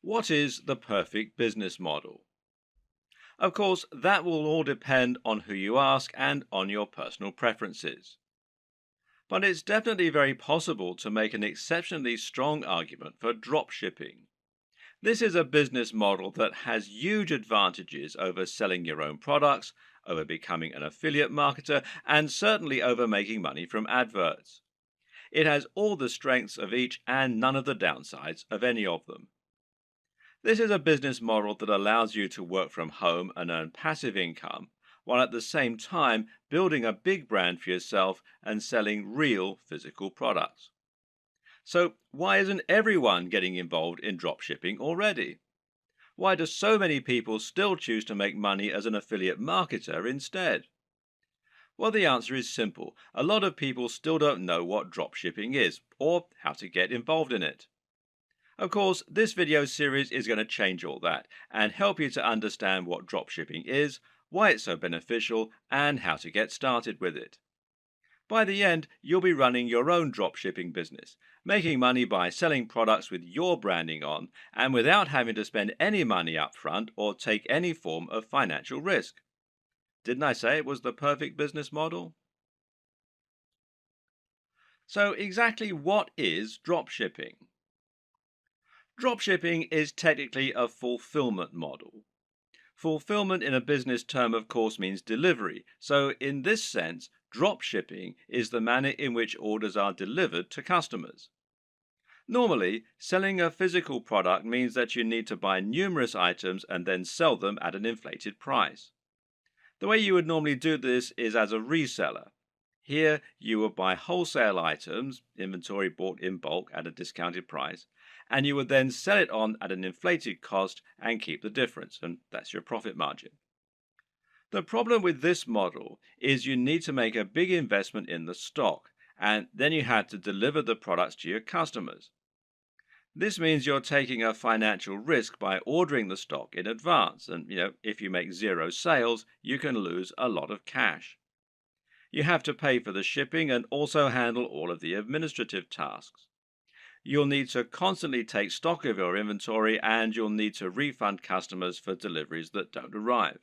What is the perfect business model? Of course, that will all depend on who you ask and on your personal preferences. But it's definitely very possible to make an exceptionally strong argument for dropshipping. This is a business model that has huge advantages over selling your own products, over becoming an affiliate marketer, and certainly over making money from adverts. It has all the strengths of each and none of the downsides of any of them. This is a business model that allows you to work from home and earn passive income, while at the same time building a big brand for yourself and selling real physical products. So, why isn't everyone getting involved in dropshipping already? Why do so many people still choose to make money as an affiliate marketer instead? Well, the answer is simple. A lot of people still don't know what dropshipping is or how to get involved in it. Of course, this video series is going to change all that and help you to understand what dropshipping is, why it's so beneficial, and how to get started with it. By the end, you'll be running your own dropshipping business, making money by selling products with your branding on and without having to spend any money up front or take any form of financial risk. Didn't I say it was the perfect business model? So, exactly what is dropshipping? Dropshipping is technically a fulfillment model. Fulfillment in a business term, of course, means delivery. So, in this sense, dropshipping is the manner in which orders are delivered to customers. Normally, selling a physical product means that you need to buy numerous items and then sell them at an inflated price. The way you would normally do this is as a reseller. Here, you would buy wholesale items, inventory bought in bulk at a discounted price, and you would then sell it on at an inflated cost and keep the difference, and that's your profit margin. The problem with this model is you need to make a big investment in the stock, and then you have to deliver the products to your customers. This means you're taking a financial risk by ordering the stock in advance, and if you make zero sales, you can lose a lot of cash. You have to pay for the shipping and also handle all of the administrative tasks. You'll need to constantly take stock of your inventory and you'll need to refund customers for deliveries that don't arrive.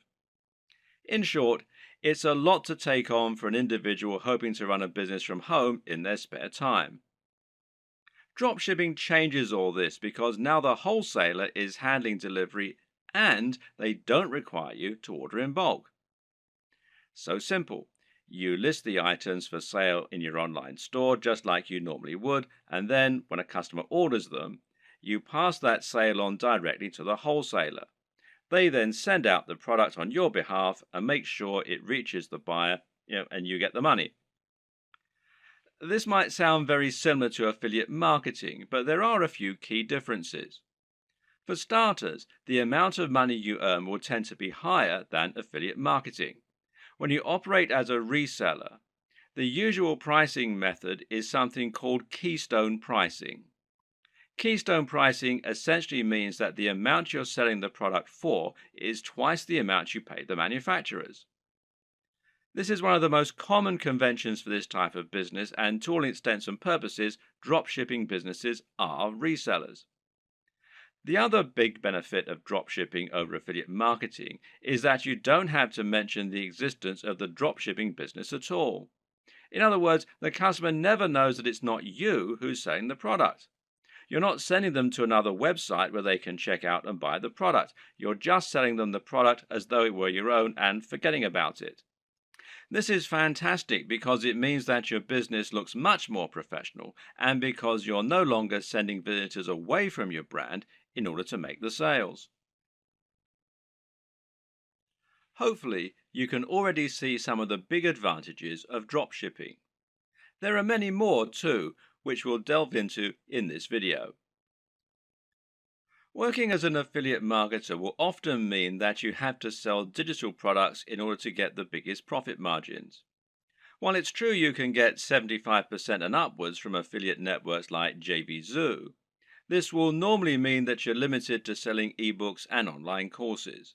In short, it's a lot to take on for an individual hoping to run a business from home in their spare time. Dropshipping changes all this because now the wholesaler is handling delivery and they don't require you to order in bulk. So simple. You list the items for sale in your online store just like you normally would, and then when a customer orders them, you pass that sale on directly to the wholesaler. They then send out the product on your behalf and make sure it reaches the buyer, and you get the money. This might sound very similar to affiliate marketing, but there are a few key differences. For starters, the amount of money you earn will tend to be higher than affiliate marketing. When you operate as a reseller, the usual pricing method is something called keystone pricing. Keystone pricing essentially means that the amount you're selling the product for is twice the amount you pay the manufacturers. This is one of the most common conventions for this type of business, and to all intents and purposes, dropshipping businesses are resellers. The other big benefit of dropshipping over affiliate marketing is that you don't have to mention the existence of the dropshipping business at all. In other words, the customer never knows that it's not you who's selling the product. You're not sending them to another website where they can check out and buy the product. You're just selling them the product as though it were your own and forgetting about it. This is fantastic because it means that your business looks much more professional and because you're no longer sending visitors away from your brand in order to make the sales. Hopefully, you can already see some of the big advantages of dropshipping. There are many more too, which we'll delve into in this video. Working as an affiliate marketer will often mean that you have to sell digital products in order to get the biggest profit margins. While it's true you can get 75% and upwards from affiliate networks like JVZoo, this will normally mean that you're limited to selling ebooks and online courses.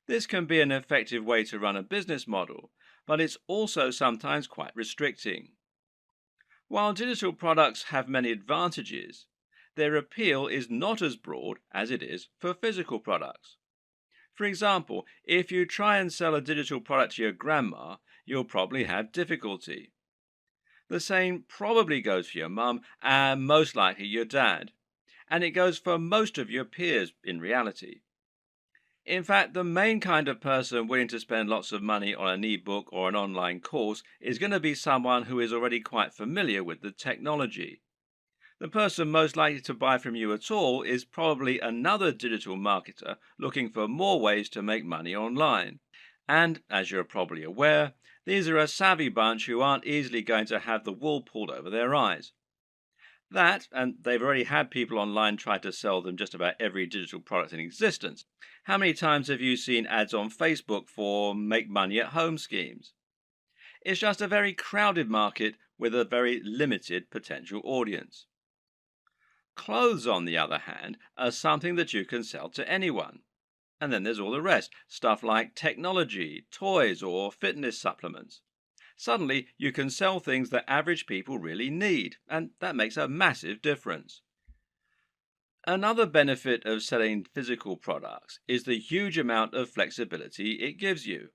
This can be an effective way to run a business model, but it's also sometimes quite restricting. While digital products have many advantages, their appeal is not as broad as it is for physical products. For example, if you try and sell a digital product to your grandma, you'll probably have difficulty. The same probably goes for your mum and most likely your dad. And it goes for most of your peers in reality. In fact, the main kind of person willing to spend lots of money on an ebook or an online course is going to be someone who is already quite familiar with the technology. The person most likely to buy from you at all is probably another digital marketer looking for more ways to make money online. And, as you're probably aware, these are a savvy bunch who aren't easily going to have the wool pulled over their eyes. That, and they've already had people online try to sell them just about every digital product in existence. How many times have you seen ads on Facebook for make money at home schemes? It's just a very crowded market with a very limited potential audience. Clothes, on the other hand, are something that you can sell to anyone. And then there's all the rest, stuff like technology, toys, or fitness supplements. Suddenly, you can sell things that average people really need, and that makes a massive difference. Another benefit of selling physical products is the huge amount of flexibility it gives you.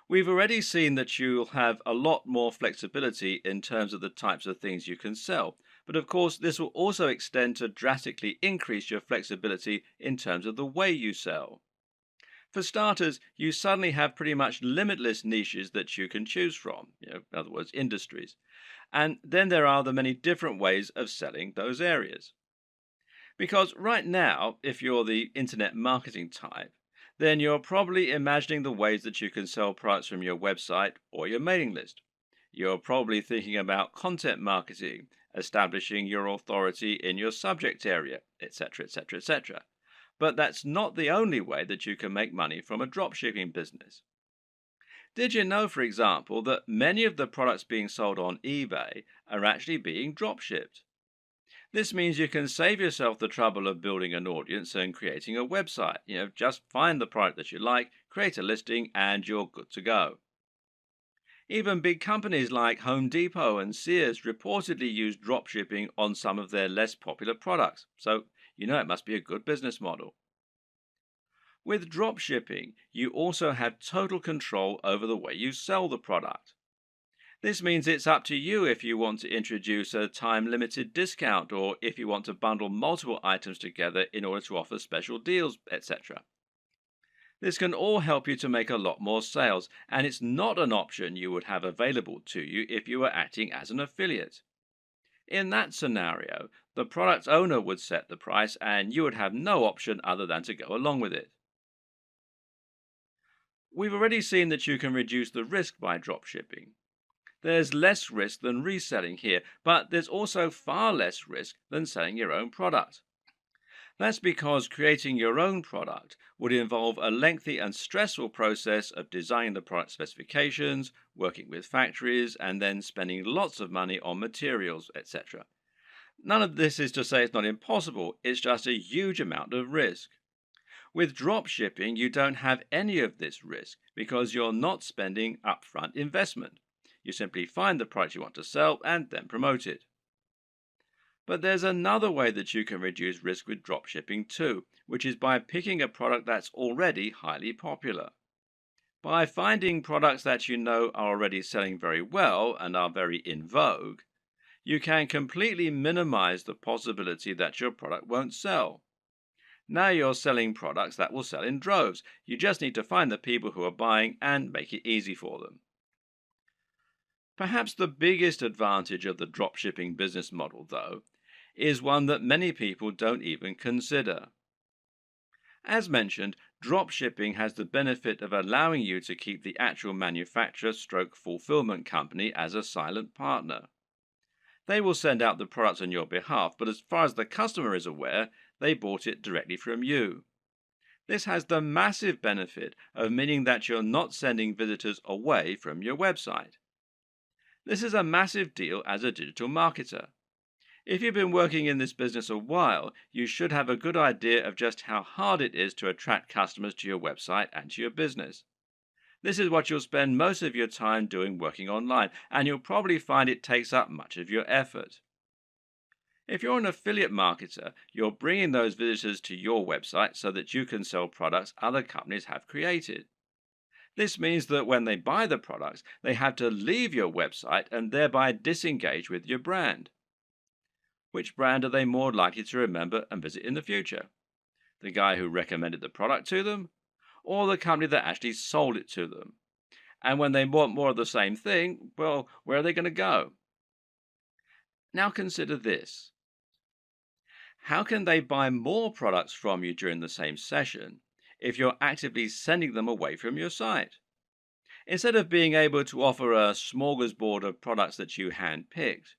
We've already seen that you'll have a lot more flexibility in terms of the types of things you can sell, but of course, this will also extend to drastically increase your flexibility in terms of the way you sell. For starters, you suddenly have pretty much limitless niches that you can choose from, in other words, industries. And then there are the many different ways of selling those areas. Because right now, if you're the internet marketing type, then you're probably imagining the ways that you can sell products from your website or your mailing list. You're probably thinking about content marketing, establishing your authority in your subject area, etc., etc., etc. But that's not the only way that you can make money from a dropshipping business. Did you know, for example, that many of the products being sold on eBay are actually being dropshipped? This means you can save yourself the trouble of building an audience and creating a website. Just find the product that you like, create a listing, and you're good to go. Even big companies like Home Depot and Sears reportedly use dropshipping on some of their less popular products, so it must be a good business model. With dropshipping, you also have total control over the way you sell the product. This means it's up to you if you want to introduce a time-limited discount or if you want to bundle multiple items together in order to offer special deals, etc. This can all help you to make a lot more sales, and it's not an option you would have available to you if you were acting as an affiliate. In that scenario, the product owner would set the price and you would have no option other than to go along with it. We've already seen that you can reduce the risk by dropshipping. There's less risk than reselling here, but there's also far less risk than selling your own product. That's because creating your own product would involve a lengthy and stressful process of designing the product specifications, working with factories, and then spending lots of money on materials, etc. None of this is to say it's not impossible, it's just a huge amount of risk. With drop shipping, you don't have any of this risk because you're not spending upfront investment. You simply find the product you want to sell and then promote it. But there's another way that you can reduce risk with drop shipping too, which is by picking a product that's already highly popular. By finding products that you know are already selling very well and are very in vogue, you can completely minimize the possibility that your product won't sell. Now you're selling products that will sell in droves. You just need to find the people who are buying and make it easy for them. Perhaps the biggest advantage of the dropshipping business model, though, is one that many people don't even consider. As mentioned, dropshipping has the benefit of allowing you to keep the actual manufacturer stroke fulfillment company as a silent partner. They will send out the products on your behalf, but as far as the customer is aware, they bought it directly from you. This has the massive benefit of meaning that you're not sending visitors away from your website. This is a massive deal as a digital marketer. If you've been working in this business a while, you should have a good idea of just how hard it is to attract customers to your website and to your business. This is what you'll spend most of your time doing working online, and you'll probably find it takes up much of your effort. If you're an affiliate marketer, you're bringing those visitors to your website so that you can sell products other companies have created. This means that when they buy the products, they have to leave your website and thereby disengage with your brand. Which brand are they more likely to remember and visit in the future? The guy who recommended the product to them, or the company that actually sold it to them? And when they want more of the same thing, well, where are they going to go? Now consider this. How can they buy more products from you during the same session if you're actively sending them away from your site? Instead of being able to offer a smorgasbord of products that you handpicked,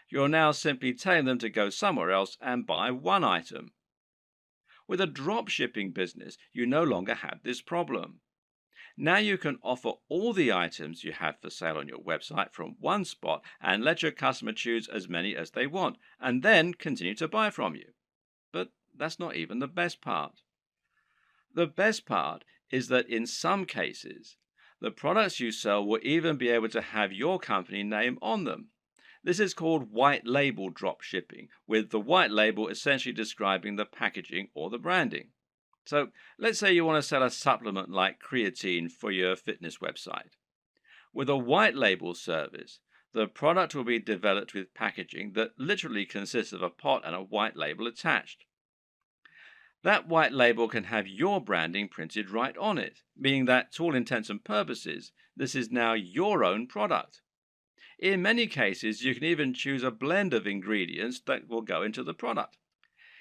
you're now simply telling them to go somewhere else and buy one item. With a drop shipping business, you no longer have this problem. Now you can offer all the items you have for sale on your website from one spot and let your customer choose as many as they want, and then continue to buy from you. But that's not even the best part. The best part is that in some cases, the products you sell will even be able to have your company name on them. This is called white label drop shipping, with the white label essentially describing the packaging or the branding. So let's say you want to sell a supplement like creatine for your fitness website. With a white label service, the product will be developed with packaging that literally consists of a pot and a white label attached. That white label can have your branding printed right on it, meaning that to all intents and purposes, this is now your own product. In many cases, you can even choose a blend of ingredients that will go into the product.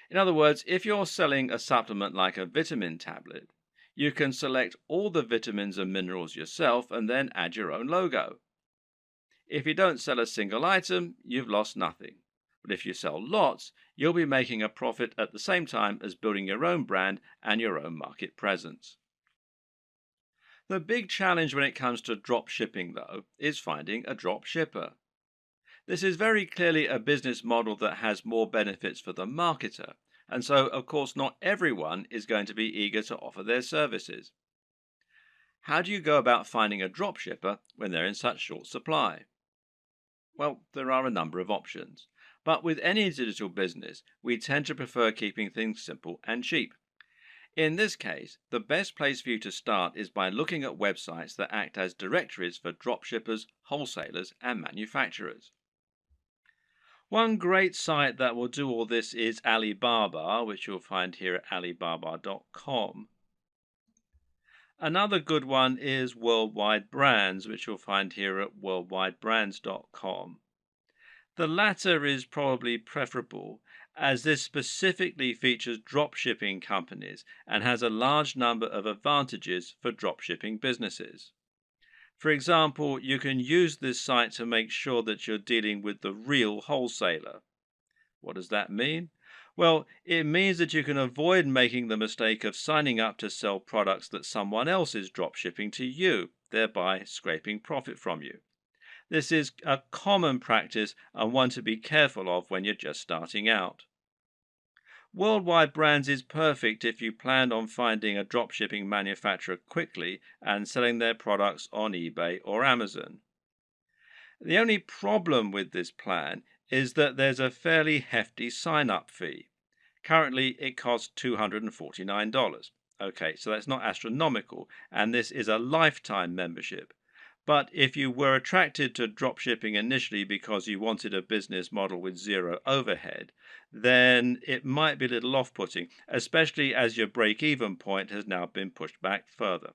In other words, if you're selling a supplement like a vitamin tablet, you can select all the vitamins and minerals yourself and then add your own logo. If you don't sell a single item, you've lost nothing. But if you sell lots, you'll be making a profit at the same time as building your own brand and your own market presence. The big challenge when it comes to drop shipping, though, is finding a drop shipper. This is very clearly a business model that has more benefits for the marketer, and so, of course, not everyone is going to be eager to offer their services. How do you go about finding a drop shipper when they're in such short supply? Well, there are a number of options. But with any digital business, we tend to prefer keeping things simple and cheap. In this case, the best place for you to start is by looking at websites that act as directories for dropshippers, wholesalers, and manufacturers. One great site that will do all this is Alibaba, which you'll find here at alibaba.com. Another good one is Worldwide Brands, which you'll find here at worldwidebrands.com. The latter is probably preferable, as this specifically features dropshipping companies and has a large number of advantages for dropshipping businesses. For example, you can use this site to make sure that you're dealing with the real wholesaler. What does that mean? Well, it means that you can avoid making the mistake of signing up to sell products that someone else is dropshipping to you, thereby scraping profit from you. This is a common practice and one to be careful of when you're just starting out. Worldwide Brands is perfect if you plan on finding a dropshipping manufacturer quickly and selling their products on eBay or Amazon. The only problem with this plan is that there's a fairly hefty sign-up fee. Currently, it costs $249. Okay, so that's not astronomical, and this is a lifetime membership. But if you were attracted to dropshipping initially because you wanted a business model with zero overhead, then it might be a little off-putting, especially as your break-even point has now been pushed back further.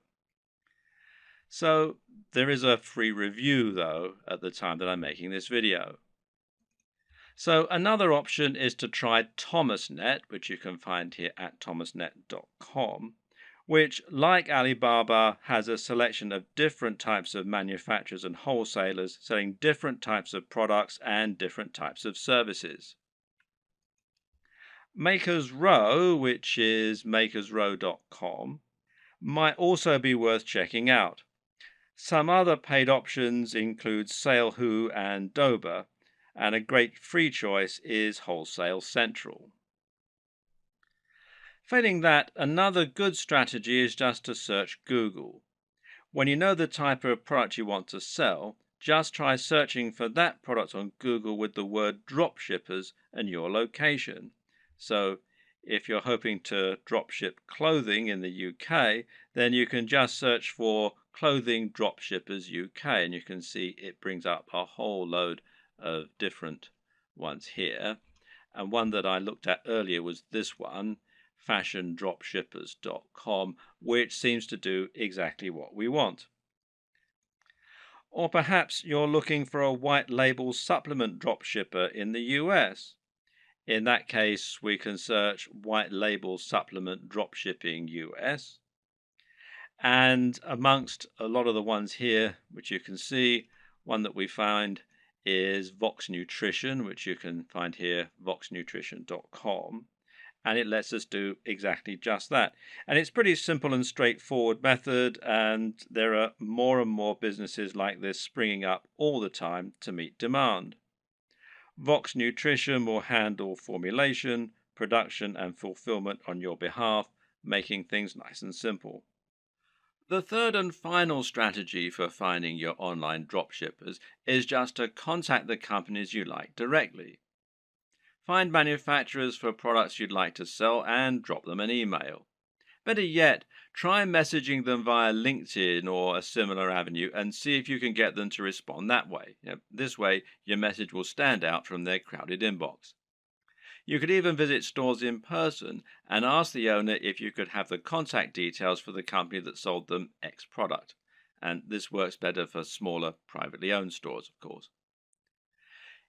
So there is a free review, though, at the time that I'm making this video. So another option is to try ThomasNet, which you can find here at thomasnet.com. which, like Alibaba, has a selection of different types of manufacturers and wholesalers selling different types of products and different types of services. Makers Row, which is makersrow.com, might also be worth checking out. Some other paid options include SaleWho and Dober, and a great free choice is Wholesale Central. Failing that, another good strategy is just to search Google. When you know the type of product you want to sell, just try searching for that product on Google with the word dropshippers and your location. So if you're hoping to dropship clothing in the UK, then you can just search for clothing dropshippers UK, and you can see it brings up a whole load of different ones here. And one that I looked at earlier was this one, fashiondropshippers.com, which seems to do exactly what we want. Or perhaps you're looking for a white label supplement dropshipper in the US. In that case, we can search white label supplement dropshipping US. And amongst a lot of the ones here, which you can see, one that we find is Vox Nutrition, which you can find here, voxnutrition.com. And it lets us do exactly just that. And it's pretty simple and straightforward method, and there are more and more businesses like this springing up all the time to meet demand. Vox Nutrition will handle formulation, production, and fulfillment on your behalf, making things nice and simple. The third and final strategy for finding your online dropshippers is just to contact the companies you like directly. Find manufacturers for products you'd like to sell and drop them an email. Better yet, try messaging them via LinkedIn or a similar avenue and see if you can get them to respond that way. This way, your message will stand out from their crowded inbox. You could even visit stores in person and ask the owner if you could have the contact details for the company that sold them X product. And this works better for smaller, privately owned stores, of course.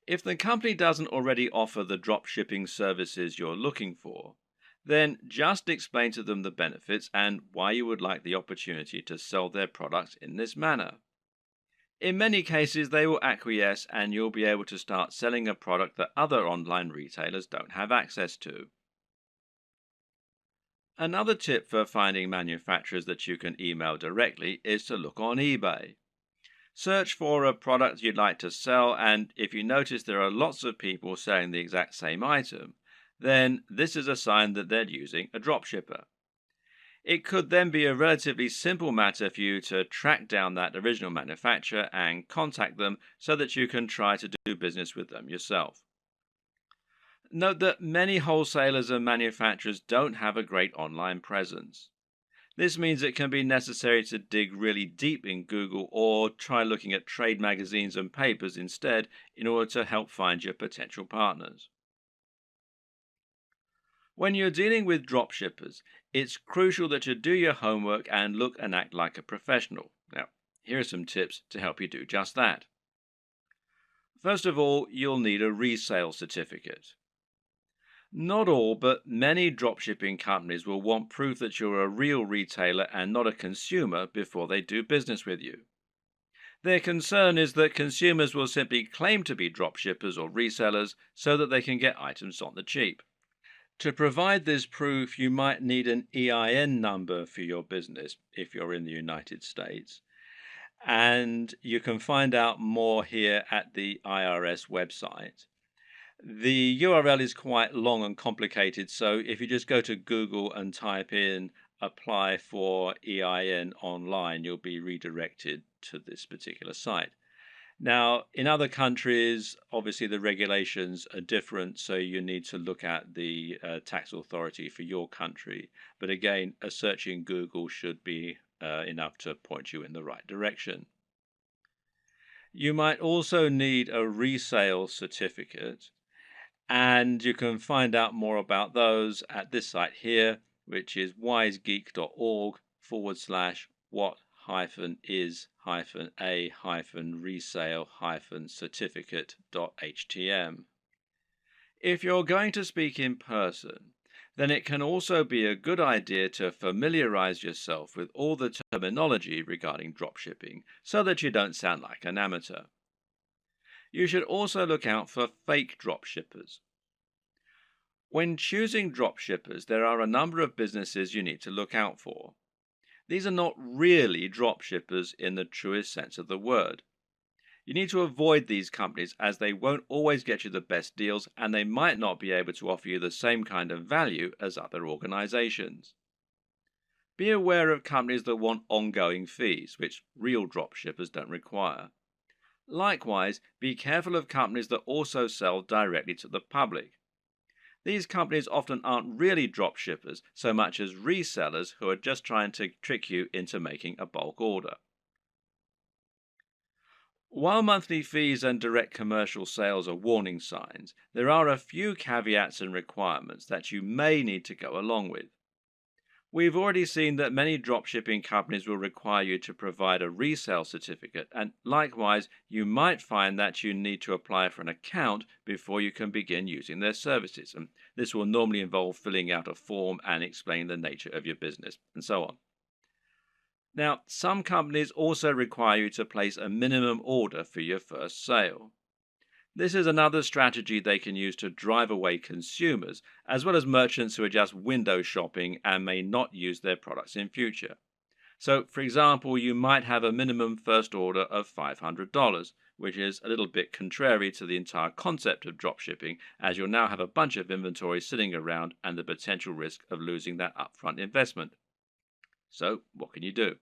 If the company doesn't already offer the drop shipping services you're looking for, then just explain to them the benefits and why you would like the opportunity to sell their products in this manner. In many cases, they will acquiesce and you'll be able to start selling a product that other online retailers don't have access to. Another tip for finding manufacturers that you can email directly is to look on eBay. Search for a product you'd like to sell, and if you notice there are lots of people selling the exact same item, then this is a sign that they're using a dropshipper. It could then be a relatively simple matter for you to track down that original manufacturer and contact them so that you can try to do business with them yourself. Note that many wholesalers and manufacturers don't have a great online presence. This means it can be necessary to dig really deep in Google or try looking at trade magazines and papers instead in order to help find your potential partners. When you're dealing with dropshippers, it's crucial that you do your homework and look and act like a professional. Now, here are some tips to help you do just that. First of all, you'll need a resale certificate. Not all, but many dropshipping companies will want proof that you're a real retailer and not a consumer before they do business with you. Their concern is that consumers will simply claim to be dropshippers or resellers so that they can get items on the cheap. To provide this proof, you might need an EIN number for your business if you're in the United States. And you can find out more here at the IRS website. The URL is quite long and complicated, so if you just go to Google and type in apply for EIN online, you'll be redirected to this particular site. Now, in other countries, obviously the regulations are different, so you need to look at the tax authority for your country. But again, a search in Google should be enough to point you in the right direction. You might also need a resale certificate, and you can find out more about those at this site here, which is wisegeek.org/what-is-a-resale-certificate.htm. If you're going to speak in person, then it can also be a good idea to familiarize yourself with all the terminology regarding dropshipping so that you don't sound like an amateur. You should also look out for fake dropshippers. When choosing dropshippers, there are a number of businesses you need to look out for. These are not really dropshippers in the truest sense of the word. You need to avoid these companies as they won't always get you the best deals and they might not be able to offer you the same kind of value as other organizations. Be aware of companies that want ongoing fees, which real dropshippers don't require. Likewise, be careful of companies that also sell directly to the public. These companies often aren't really drop shippers so much as resellers who are just trying to trick you into making a bulk order. While monthly fees and direct commercial sales are warning signs, there are a few caveats and requirements that you may need to go along with. We've already seen that many dropshipping companies will require you to provide a resale certificate, and likewise, you might find that you need to apply for an account before you can begin using their services. And this will normally involve filling out a form and explaining the nature of your business, and so on. Now, some companies also require you to place a minimum order for your first sale. This is another strategy they can use to drive away consumers, as well as merchants who are just window shopping and may not use their products in future. So, for example, you might have a minimum first order of $500, which is a little bit contrary to the entire concept of dropshipping, as you'll now have a bunch of inventory sitting around and the potential risk of losing that upfront investment. So, what can you do?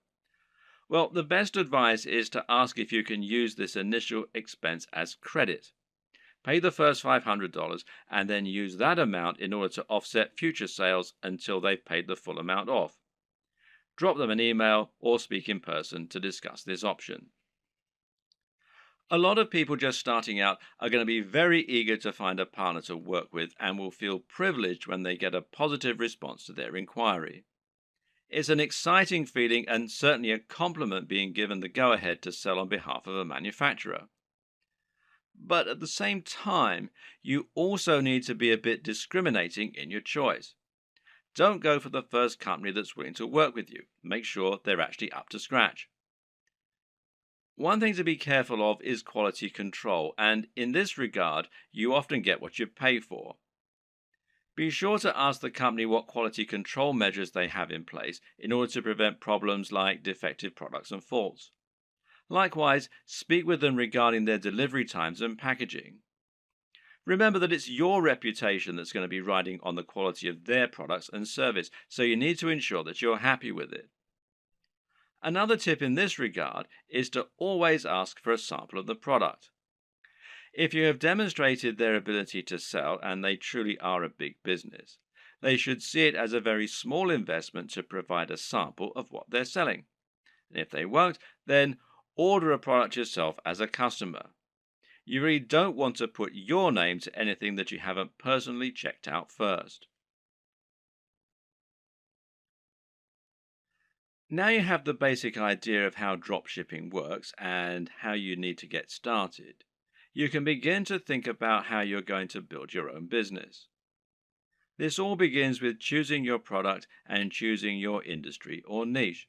Well, the best advice is to ask if you can use this initial expense as credit. Pay the first $500 and then use that amount in order to offset future sales until they've paid the full amount off. Drop them an email or speak in person to discuss this option. A lot of people just starting out are going to be very eager to find a partner to work with and will feel privileged when they get a positive response to their inquiry. It's an exciting feeling and certainly a compliment being given the go ahead to sell on behalf of a manufacturer. But at the same time, you also need to be a bit discriminating in your choice. Don't go for the first company that's willing to work with you. Make sure they're actually up to scratch. One thing to be careful of is quality control, and in this regard, you often get what you pay for. Be sure to ask the company what quality control measures they have in place in order to prevent problems like defective products and faults. Likewise, speak with them regarding their delivery times and packaging. Remember that it's your reputation that's going to be riding on the quality of their products and service, so you need to ensure that you're happy with it. Another tip in this regard is to always ask for a sample of the product. If you have demonstrated their ability to sell and they truly are a big business, they should see it as a very small investment to provide a sample of what they're selling. And if they won't, then order a product yourself as a customer. You really don't want to put your name to anything that you haven't personally checked out first. Now you have the basic idea of how dropshipping works and how you need to get started, you can begin to think about how you're going to build your own business. This all begins with choosing your product and choosing your industry or niche.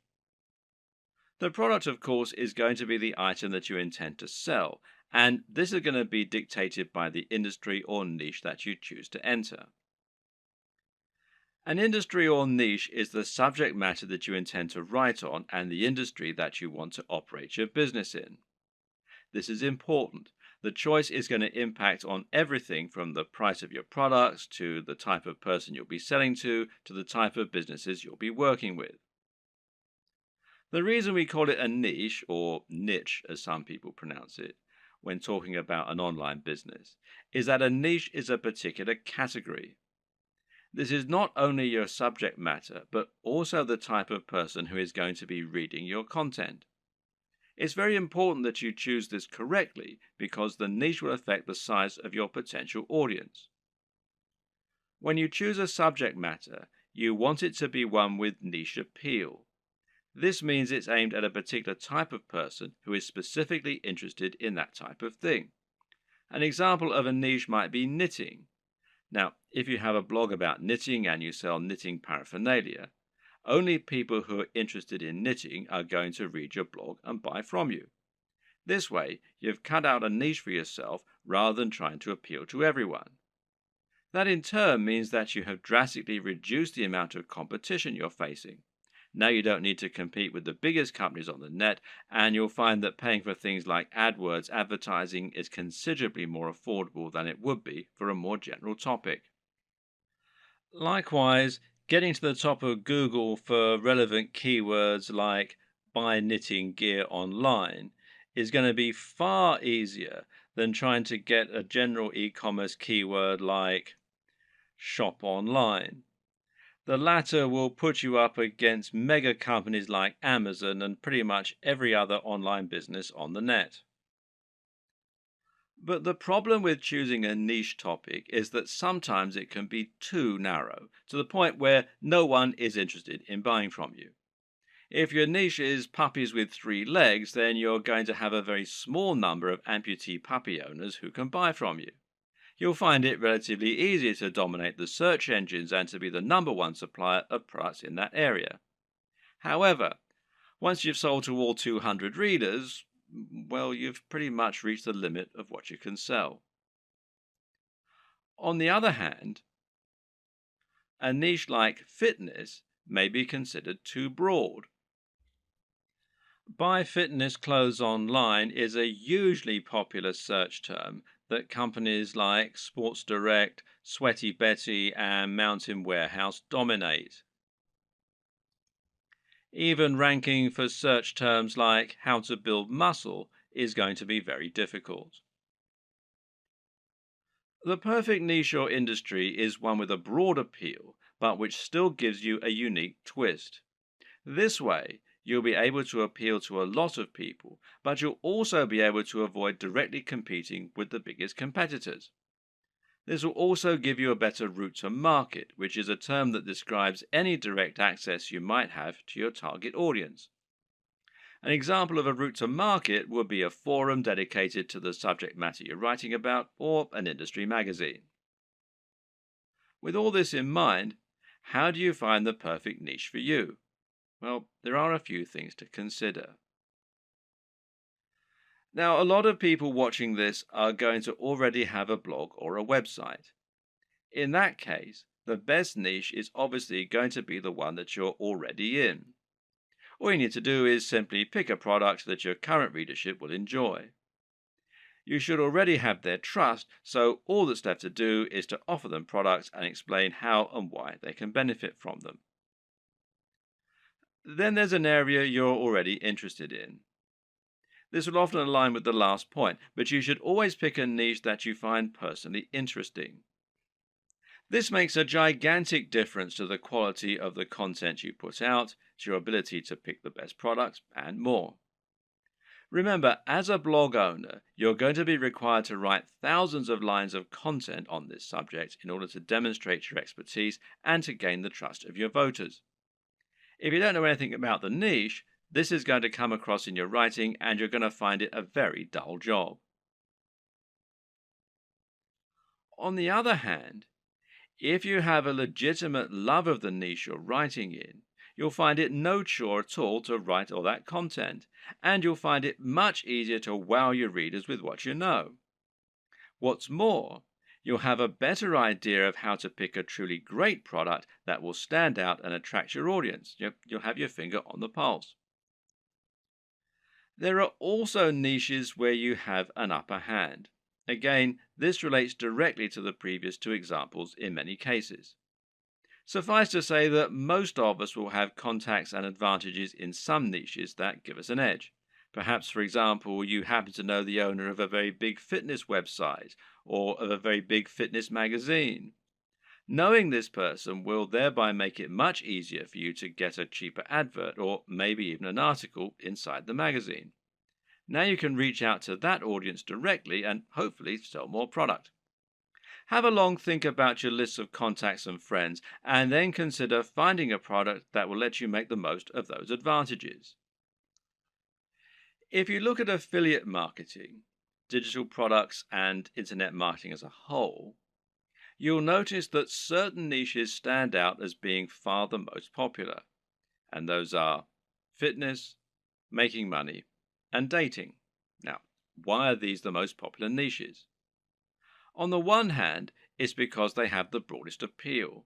The product, of course, is going to be the item that you intend to sell, and this is going to be dictated by the industry or niche that you choose to enter. An industry or niche is the subject matter that you intend to write on and the industry that you want to operate your business in. This is important. The choice is going to impact on everything from the price of your products to the type of person you'll be selling to the type of businesses you'll be working with. The reason we call it a niche, or niche as some people pronounce it, when talking about an online business, is that a niche is a particular category. This is not only your subject matter, but also the type of person who is going to be reading your content. It's very important that you choose this correctly because the niche will affect the size of your potential audience. When you choose a subject matter, you want it to be one with niche appeal. This means it's aimed at a particular type of person who is specifically interested in that type of thing. An example of a niche might be knitting. Now, if you have a blog about knitting and you sell knitting paraphernalia, only people who are interested in knitting are going to read your blog and buy from you. This way, you've cut out a niche for yourself rather than trying to appeal to everyone. That in turn means that you have drastically reduced the amount of competition you're facing. Now you don't need to compete with the biggest companies on the net, and you'll find that paying for things like AdWords advertising is considerably more affordable than it would be for a more general topic. Likewise, getting to the top of Google for relevant keywords like buy knitting gear online is going to be far easier than trying to get a general e-commerce keyword like shop online. The latter will put you up against mega companies like Amazon and pretty much every other online business on the net. But the problem with choosing a niche topic is that sometimes it can be too narrow, to the point where no one is interested in buying from you. If your niche is puppies with 3 legs, then you're going to have a very small number of amputee puppy owners who can buy from you. You'll find it relatively easy to dominate the search engines and to be the number one supplier of products in that area. However, once you've sold to all 200 readers, well, you've pretty much reached the limit of what you can sell. On the other hand, a niche like fitness may be considered too broad. Buy fitness clothes online is a hugely popular search term that companies like Sports Direct, Sweaty Betty, and Mountain Warehouse dominate. Even ranking for search terms like how to build muscle is going to be very difficult. The perfect niche or industry is one with a broad appeal, but which still gives you a unique twist. This way, you'll be able to appeal to a lot of people, but you'll also be able to avoid directly competing with the biggest competitors. This will also give you a better route to market, which is a term that describes any direct access you might have to your target audience. An example of a route to market would be a forum dedicated to the subject matter you're writing about, or an industry magazine. With all this in mind, how do you find the perfect niche for you? Well, there are a few things to consider. Now, a lot of people watching this are going to already have a blog or a website. In that case, the best niche is obviously going to be the one that you're already in. All you need to do is simply pick a product that your current readership will enjoy. You should already have their trust, so all that's left to do is to offer them products and explain how and why they can benefit from them. Then there's an area you're already interested in. This will often align with the last point, but you should always pick a niche that you find personally interesting. This makes a gigantic difference to the quality of the content you put out, to your ability to pick the best products, and more. Remember, as a blog owner, you're going to be required to write thousands of lines of content on this subject in order to demonstrate your expertise and to gain the trust of your voters. If you don't know anything about the niche, this is going to come across in your writing and you're going to find it a very dull job. On the other hand, if you have a legitimate love of the niche you're writing in, you'll find it no chore at all to write all that content, and you'll find it much easier to wow your readers with what you know. What's more, you'll have a better idea of how to pick a truly great product that will stand out and attract your audience. You'll have your finger on the pulse. There are also niches where you have an upper hand. Again, this relates directly to the previous two examples in many cases. Suffice to say that most of us will have contacts and advantages in some niches that give us an edge. Perhaps, for example, you happen to know the owner of a very big fitness website or of a very big fitness magazine. Knowing this person will thereby make it much easier for you to get a cheaper advert or maybe even an article inside the magazine. Now you can reach out to that audience directly and hopefully sell more product. Have a long think about your list of contacts and friends, and then consider finding a product that will let you make the most of those advantages. If you look at affiliate marketing, digital products, and internet marketing as a whole, you'll notice that certain niches stand out as being far the most popular, and those are fitness, making money, and dating. Now, why are these the most popular niches? On the one hand, it's because they have the broadest appeal.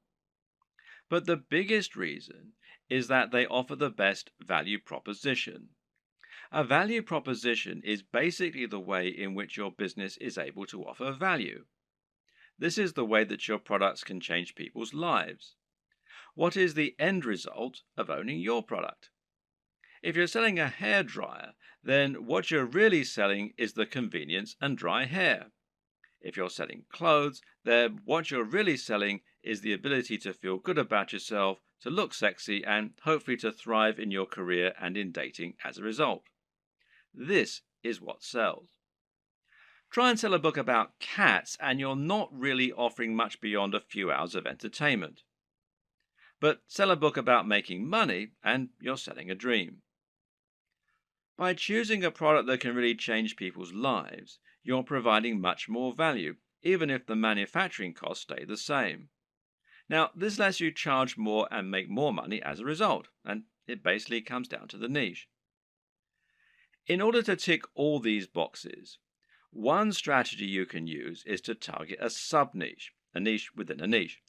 But the biggest reason is that they offer the best value proposition. A value proposition is basically the way in which your business is able to offer value. This is the way that your products can change people's lives. What is the end result of owning your product? If you're selling a hairdryer, then what you're really selling is the convenience and dry hair. If you're selling clothes, then what you're really selling is the ability to feel good about yourself, to look sexy, and hopefully to thrive in your career and in dating as a result. This is what sells. Try and sell a book about cats, and you're not really offering much beyond a few hours of entertainment. But sell a book about making money, and you're selling a dream. By choosing a product that can really change people's lives, you're providing much more value, even if the manufacturing costs stay the same. Now, this lets you charge more and make more money as a result, and it basically comes down to the niche. In order to tick all these boxes, one strategy you can use is to target a sub-niche, a niche within a niche.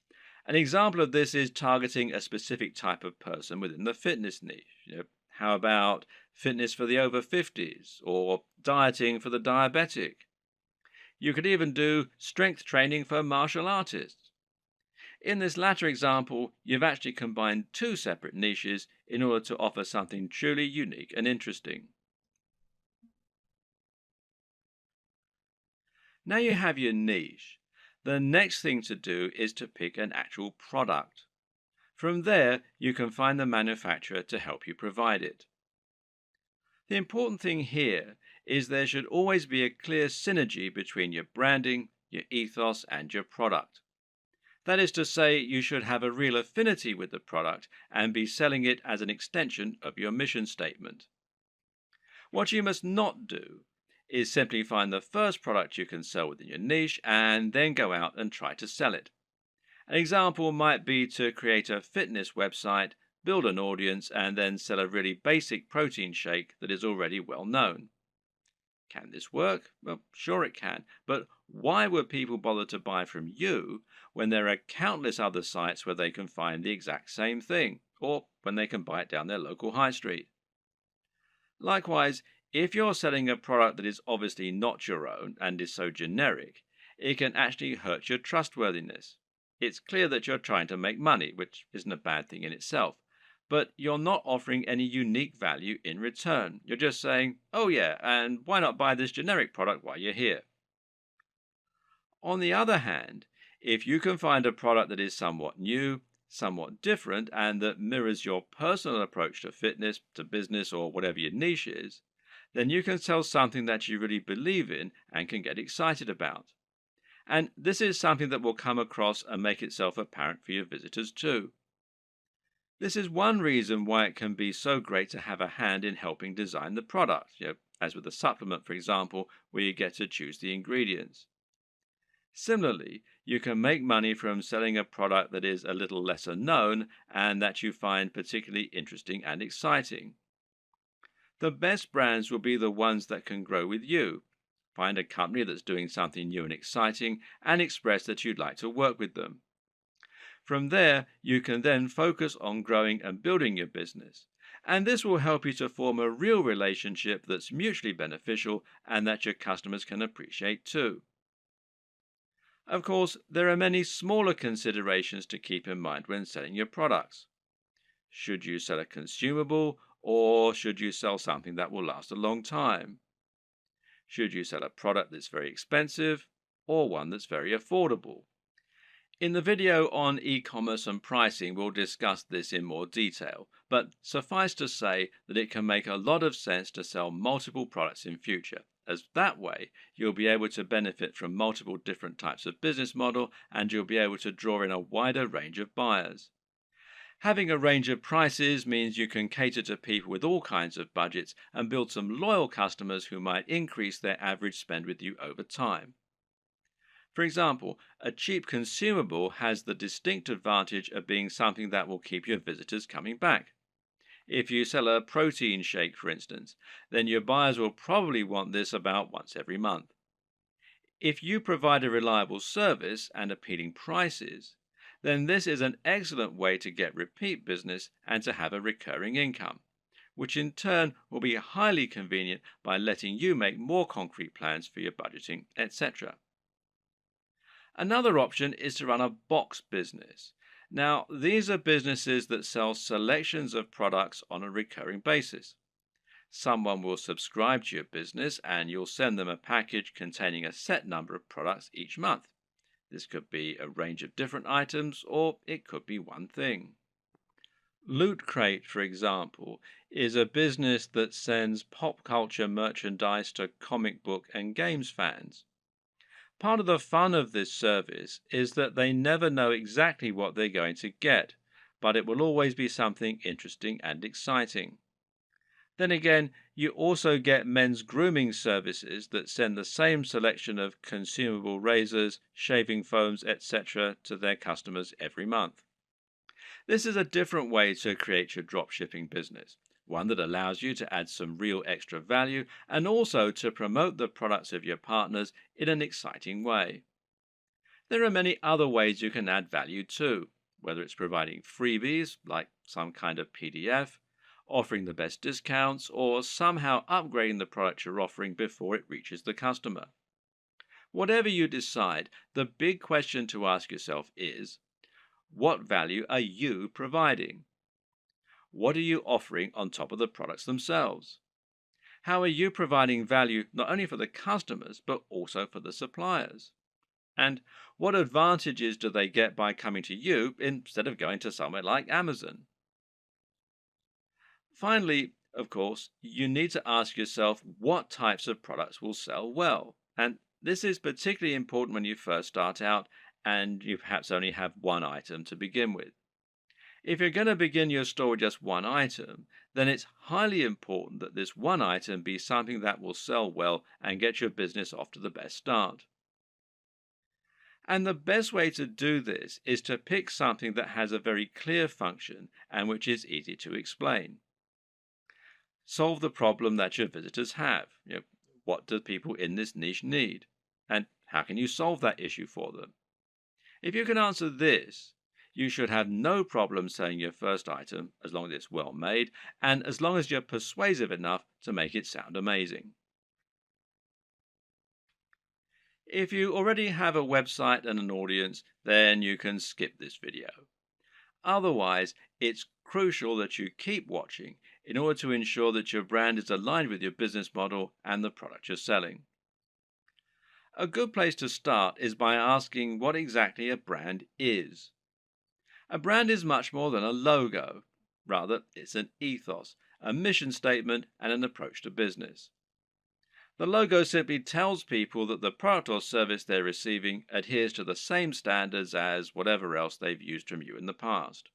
An example of this is targeting a specific type of person within the fitness niche. How about fitness for the over 50s or dieting for the diabetic? You could even do strength training for martial artists. In this latter example, you've actually combined two separate niches in order to offer something truly unique and interesting. Now you have your niche. The next thing to do is to pick an actual product. From there, you can find the manufacturer to help you provide it. The important thing here is there should always be a clear synergy between your branding, your ethos, and your product. That is to say, you should have a real affinity with the product and be selling it as an extension of your mission statement. What you must not do is simply find the first product you can sell within your niche and then go out and try to sell it. An example might be to create a fitness website, build an audience, and then sell a really basic protein shake that is already well known. Can this work? Well, sure it can, but why would people bother to buy from you when there are countless other sites where they can find the exact same thing, or when they can buy it down their local high street? Likewise, if you're selling a product that is obviously not your own and is so generic, it can actually hurt your trustworthiness. It's clear that you're trying to make money, which isn't a bad thing in itself, but you're not offering any unique value in return. You're just saying, oh yeah, and why not buy this generic product while you're here? On the other hand, if you can find a product that is somewhat new, somewhat different, and that mirrors your personal approach to fitness, to business, or whatever your niche is, then you can sell something that you really believe in and can get excited about. And this is something that will come across and make itself apparent for your visitors too. This is one reason why it can be so great to have a hand in helping design the product, as with a supplement, for example, where you get to choose the ingredients. Similarly, you can make money from selling a product that is a little lesser known and that you find particularly interesting and exciting. The best brands will be the ones that can grow with you. Find a company that's doing something new and exciting and express that you'd like to work with them. From there, you can then focus on growing and building your business. And this will help you to form a real relationship that's mutually beneficial and that your customers can appreciate too. Of course, there are many smaller considerations to keep in mind when selling your products. Should you sell a consumable, or should you sell something that will last a long time? Should you sell a product that's very expensive, or one that's very affordable? In the video on e-commerce and pricing, we'll discuss this in more detail, but suffice to say that it can make a lot of sense to sell multiple products in future, as that way you'll be able to benefit from multiple different types of business model and you'll be able to draw in a wider range of buyers. Having a range of prices means you can cater to people with all kinds of budgets and build some loyal customers who might increase their average spend with you over time. For example, a cheap consumable has the distinct advantage of being something that will keep your visitors coming back. If you sell a protein shake, for instance, then your buyers will probably want this about once every month. If you provide a reliable service and appealing prices, then this is an excellent way to get repeat business and to have a recurring income, which in turn will be highly convenient by letting you make more concrete plans for your budgeting, etc. Another option is to run a box business. Now, these are businesses that sell selections of products on a recurring basis. Someone will subscribe to your business and you'll send them a package containing a set number of products each month. This could be a range of different items or it could be one thing. Loot Crate, for example, is a business that sends pop culture merchandise to comic book and games fans. Part of the fun of this service is that they never know exactly what they're going to get, but it will always be something interesting and exciting. Then again, you also get men's grooming services that send the same selection of consumable razors, shaving foams, etc. to their customers every month. This is a different way to create your dropshipping business, one that allows you to add some real extra value and also to promote the products of your partners in an exciting way. There are many other ways you can add value too, whether it's providing freebies like some kind of PDF, offering the best discounts, or somehow upgrading the product you're offering before it reaches the customer. Whatever you decide, the big question to ask yourself is, what value are you providing? What are you offering on top of the products themselves? How are you providing value not only for the customers but also for the suppliers? And what advantages do they get by coming to you instead of going to somewhere like Amazon? Finally, of course, you need to ask yourself what types of products will sell well. And this is particularly important when you first start out and you perhaps only have one item to begin with. If you're going to begin your store with just one item, then it's highly important that this one item be something that will sell well and get your business off to the best start. And the best way to do this is to pick something that has a very clear function and which is easy to explain. Solve the problem that your visitors have. What do people in this niche need? And how can you solve that issue for them? If you can answer this, you should have no problem selling your first item as long as it's well made and as long as you're persuasive enough to make it sound amazing. If you already have a website and an audience, then you can skip this video. Otherwise, it's crucial that you keep watching in order to ensure that your brand is aligned with your business model and the product you're selling. A good place to start is by asking what exactly a brand is. A brand is much more than a logo. Rather, it's an ethos, a mission statement, and an approach to business. The logo simply tells people that the product or service they're receiving adheres to the same standards as whatever else they've used from you in the past.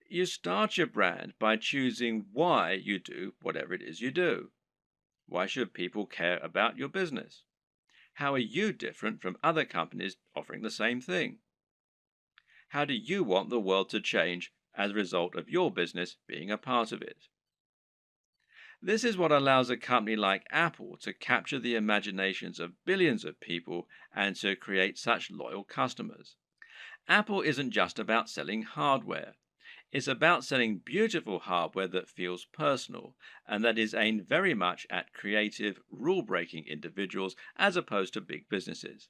You start your brand by choosing why you do whatever it is you do. Why should people care about your business? How are you different from other companies offering the same thing? How do you want the world to change as a result of your business being a part of it? This is what allows a company like Apple to capture the imaginations of billions of people and to create such loyal customers. Apple isn't just about selling hardware. It's about selling beautiful hardware that feels personal and that is aimed very much at creative, rule-breaking individuals as opposed to big businesses.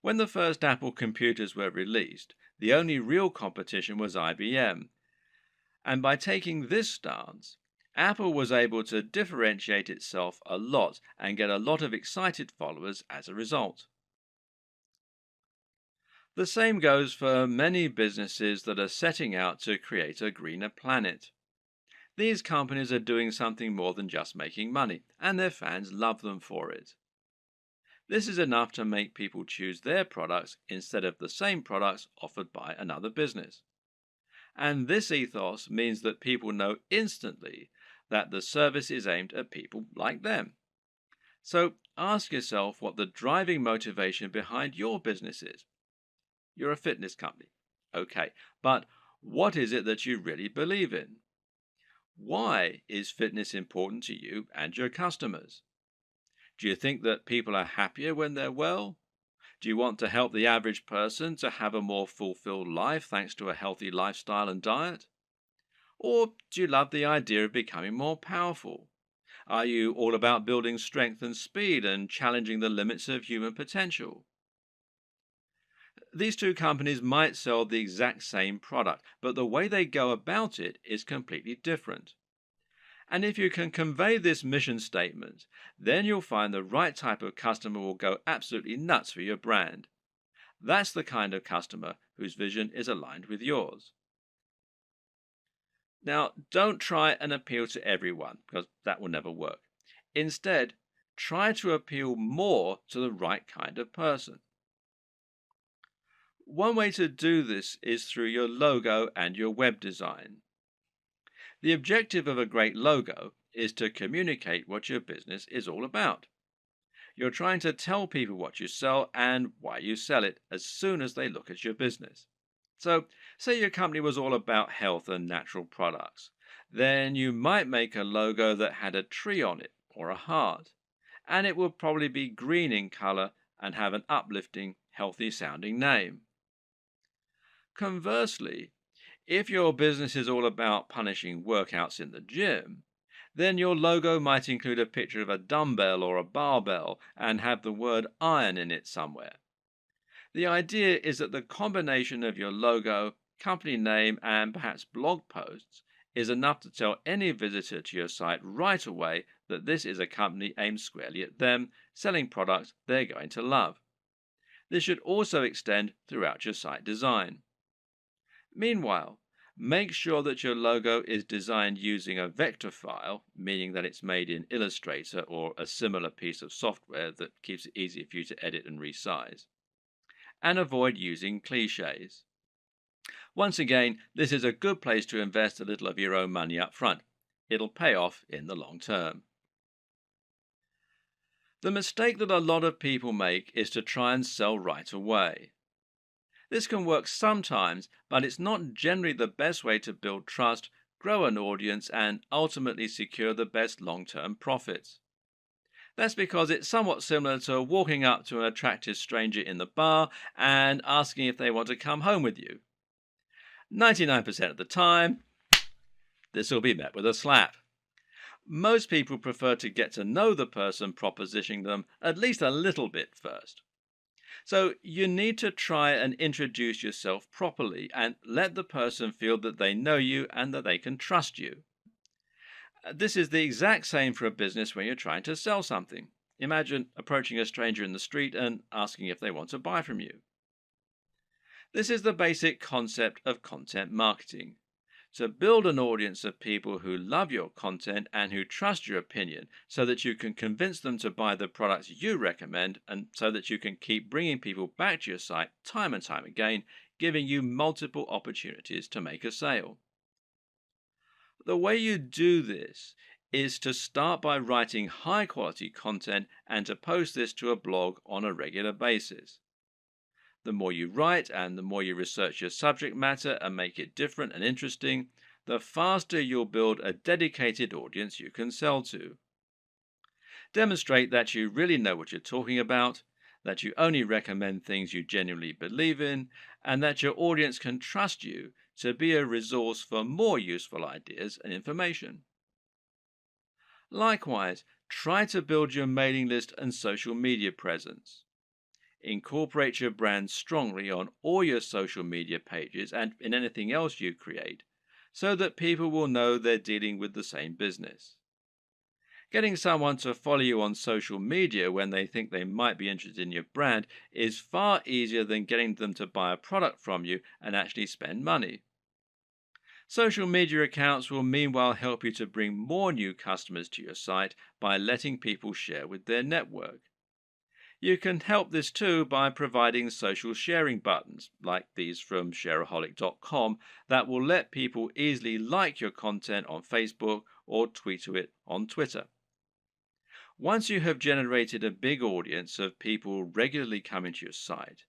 When the first Apple computers were released, the only real competition was IBM. And by taking this stance, Apple was able to differentiate itself a lot and get a lot of excited followers as a result. The same goes for many businesses that are setting out to create a greener planet. These companies are doing something more than just making money, and their fans love them for it. This is enough to make people choose their products instead of the same products offered by another business. And this ethos means that people know instantly that the service is aimed at people like them. So ask yourself what the driving motivation behind your business is. You're a fitness company. Okay, but what is it that you really believe in? Why is fitness important to you and your customers? Do you think that people are happier when they're well? Do you want to help the average person to have a more fulfilled life thanks to a healthy lifestyle and diet? Or do you love the idea of becoming more powerful? Are you all about building strength and speed and challenging the limits of human potential? These two companies might sell the exact same product, but the way they go about it is completely different. And if you can convey this mission statement, then you'll find the right type of customer will go absolutely nuts for your brand. That's the kind of customer whose vision is aligned with yours. Now, don't try and appeal to everyone because that will never work. Instead, try to appeal more to the right kind of person. One way to do this is through your logo and your web design. The objective of a great logo is to communicate what your business is all about. You're trying to tell people what you sell and why you sell it as soon as they look at your business. So, say your company was all about health and natural products. Then you might make a logo that had a tree on it or a heart, and it would probably be green in color and have an uplifting, healthy sounding name. Conversely, if your business is all about punishing workouts in the gym, then your logo might include a picture of a dumbbell or a barbell and have the word iron in it somewhere. The idea is that the combination of your logo, company name, and perhaps blog posts is enough to tell any visitor to your site right away that this is a company aimed squarely at them, selling products they're going to love. This should also extend throughout your site design. Meanwhile, make sure that your logo is designed using a vector file, meaning that it's made in Illustrator or a similar piece of software that keeps it easy for you to edit and resize. And avoid using cliches. Once again, this is a good place to invest a little of your own money up front. It'll pay off in the long term. The mistake that a lot of people make is to try and sell right away. This can work sometimes, but it's not generally the best way to build trust, grow an audience, and ultimately secure the best long-term profits. That's because it's somewhat similar to walking up to an attractive stranger in the bar and asking if they want to come home with you. 99% of the time, this will be met with a slap. Most people prefer to get to know the person propositioning them at least a little bit first. So you need to try and introduce yourself properly and let the person feel that they know you and that they can trust you. This is the exact same for a business when you're trying to sell something. Imagine approaching a stranger in the street and asking if they want to buy from you. This is the basic concept of content marketing. To build an audience of people who love your content and who trust your opinion so that you can convince them to buy the products you recommend and so that you can keep bringing people back to your site time and time again, giving you multiple opportunities to make a sale. The way you do this is to start by writing high quality content and to post this to a blog on a regular basis. The more you write and the more you research your subject matter and make it different and interesting, the faster you'll build a dedicated audience you can sell to. Demonstrate that you really know what you're talking about, that you only recommend things you genuinely believe in, and that your audience can trust you to be a resource for more useful ideas and information. Likewise, try to build your mailing list and social media presence. Incorporate your brand strongly on all your social media pages and in anything else you create, so that people will know they're dealing with the same business. Getting someone to follow you on social media when they think they might be interested in your brand is far easier than getting them to buy a product from you and actually spend money. Social media accounts will meanwhile help you to bring more new customers to your site by letting people share with their network. You can help this too by providing social sharing buttons, like these from shareaholic.com, that will let people easily like your content on Facebook or tweet to it on Twitter. Once you have generated a big audience of people regularly coming to your site,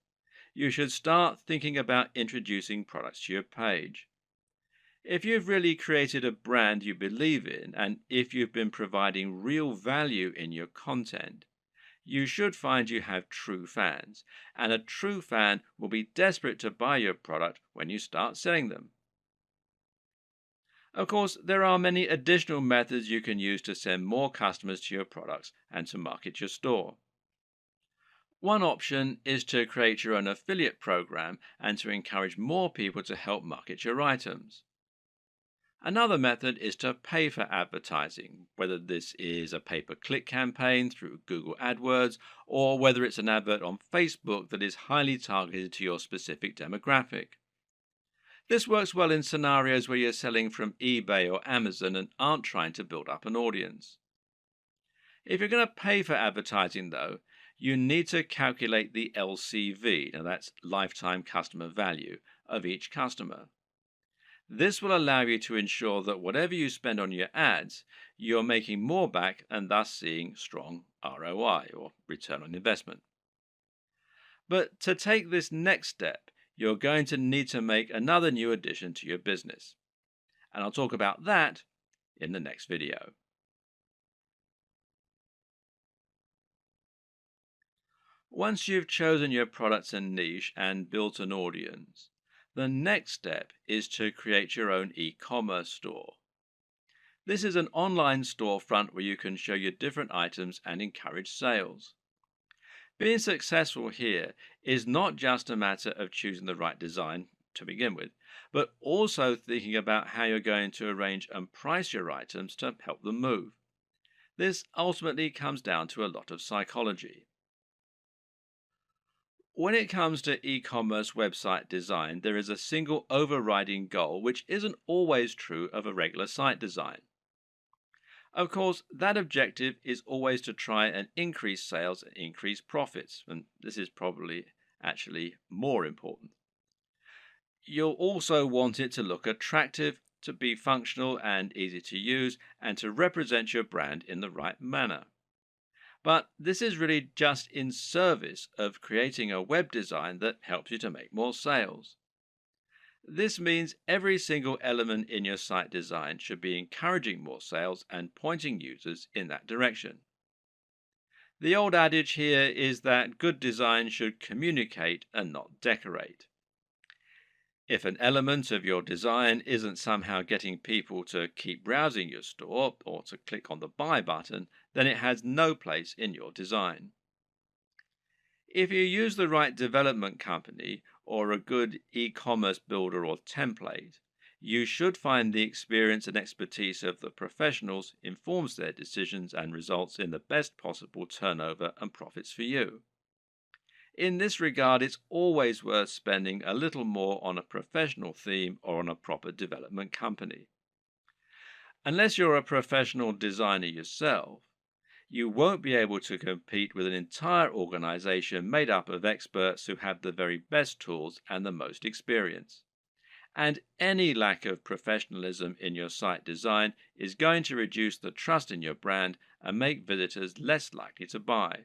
you should start thinking about introducing products to your page. If you've really created a brand you believe in, and if you've been providing real value in your content, you should find you have true fans, and a true fan will be desperate to buy your product when you start selling them. Of course, there are many additional methods you can use to send more customers to your products and to market your store. One option is to create your own affiliate program and to encourage more people to help market your items. Another method is to pay for advertising, whether this is a pay-per-click campaign through Google AdWords or whether it's an advert on Facebook that is highly targeted to your specific demographic. This works well in scenarios where you're selling from eBay or Amazon and aren't trying to build up an audience. If you're going to pay for advertising, though, you need to calculate the LCV, now that's lifetime customer value, of each customer. This will allow you to ensure that whatever you spend on your ads, you're making more back and thus seeing strong ROI or return on investment. But to take this next step, you're going to need to make another new addition to your business. And I'll talk about that in the next video. Once you've chosen your products and niche and built an audience, the next step is to create your own e-commerce store. This is an online storefront where you can show your different items and encourage sales. Being successful here is not just a matter of choosing the right design to begin with, but also thinking about how you're going to arrange and price your items to help them move. This ultimately comes down to a lot of psychology. When it comes to e-commerce website design, there is a single overriding goal which isn't always true of a regular site design. Of course, that objective is always to try and increase sales and increase profits, and this is probably actually more important. You'll also want it to look attractive, to be functional and easy to use, and to represent your brand in the right manner. But this is really just in service of creating a web design that helps you to make more sales. This means every single element in your site design should be encouraging more sales and pointing users in that direction. The old adage here is that good design should communicate and not decorate. If an element of your design isn't somehow getting people to keep browsing your store or to click on the buy button, then it has no place in your design. If you use the right development company or a good e-commerce builder or template, you should find the experience and expertise of the professionals informs their decisions and results in the best possible turnover and profits for you. In this regard, it's always worth spending a little more on a professional theme or on a proper development company. Unless you're a professional designer yourself, you won't be able to compete with an entire organization made up of experts who have the very best tools and the most experience. And any lack of professionalism in your site design is going to reduce the trust in your brand and make visitors less likely to buy.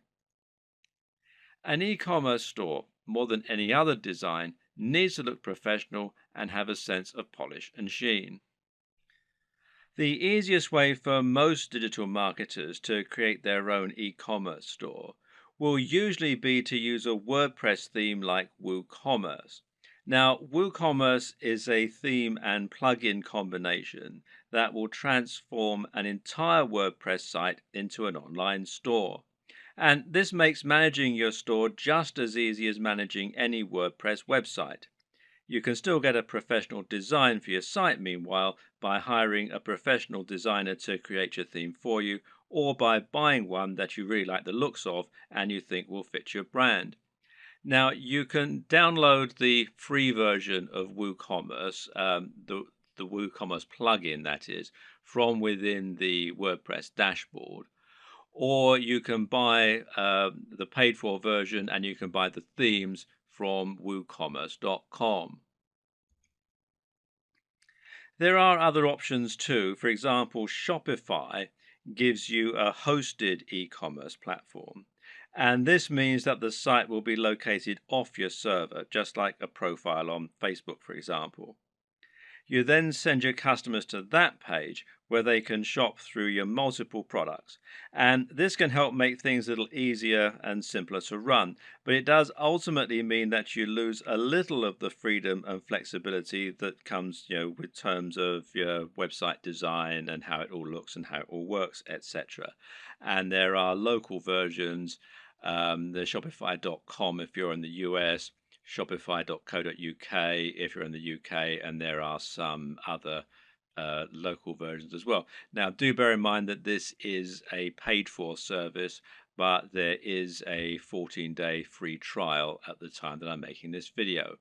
An e-commerce store, more than any other design, needs to look professional and have a sense of polish and sheen. The easiest way for most digital marketers to create their own e-commerce store will usually be to use a WordPress theme like WooCommerce. Now, WooCommerce is a theme and plugin combination that will transform an entire WordPress site into an online store. And this makes managing your store just as easy as managing any WordPress website. You can still get a professional design for your site, meanwhile, by hiring a professional designer to create your theme for you, or by buying one that you really like the looks of and you think will fit your brand. Now, you can download the free version of WooCommerce, the WooCommerce plugin, that is, from within the WordPress dashboard. Or you can buy the paid for version and you can buy the themes from woocommerce.com. There are other options too. For example, Shopify gives you a hosted e-commerce platform. And this means that the site will be located off your server, just like a profile on Facebook, for example. You then send your customers to that page where they can shop through your multiple products. And this can help make things a little easier and simpler to run. But it does ultimately mean that you lose a little of the freedom and flexibility that comes, with terms of your website design and how it all looks and how it all works, etc. And there are local versions, the Shopify.com if you're in the US, Shopify.co.uk if you're in the UK, and there are some other local versions as well. Now, do bear in mind that this is a paid for service, but there is a 14-day free trial at the time that I'm making this video.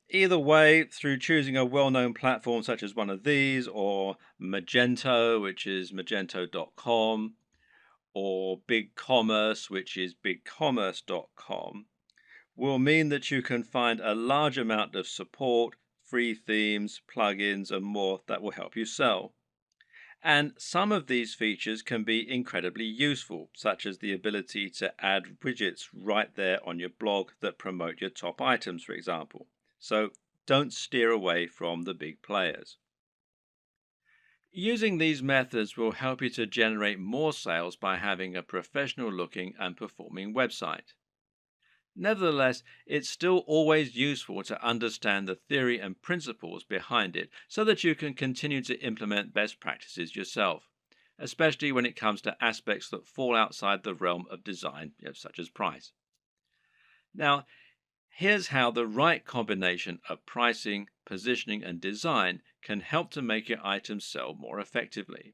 Either way, through choosing a well-known platform such as one of these, or Magento, which is magento.com, or BigCommerce, which is bigcommerce.com, will mean that you can find a large amount of support, free themes, plugins, and more that will help you sell. And some of these features can be incredibly useful, such as the ability to add widgets right there on your blog that promote your top items, for example. So don't steer away from the big players. Using these methods will help you to generate more sales by having a professional looking and performing website. Nevertheless, it's still always useful to understand the theory and principles behind it so that you can continue to implement best practices yourself, especially when it comes to aspects that fall outside the realm of design, such as price. Now, here's how the right combination of pricing, positioning, and design can help to make your items sell more effectively.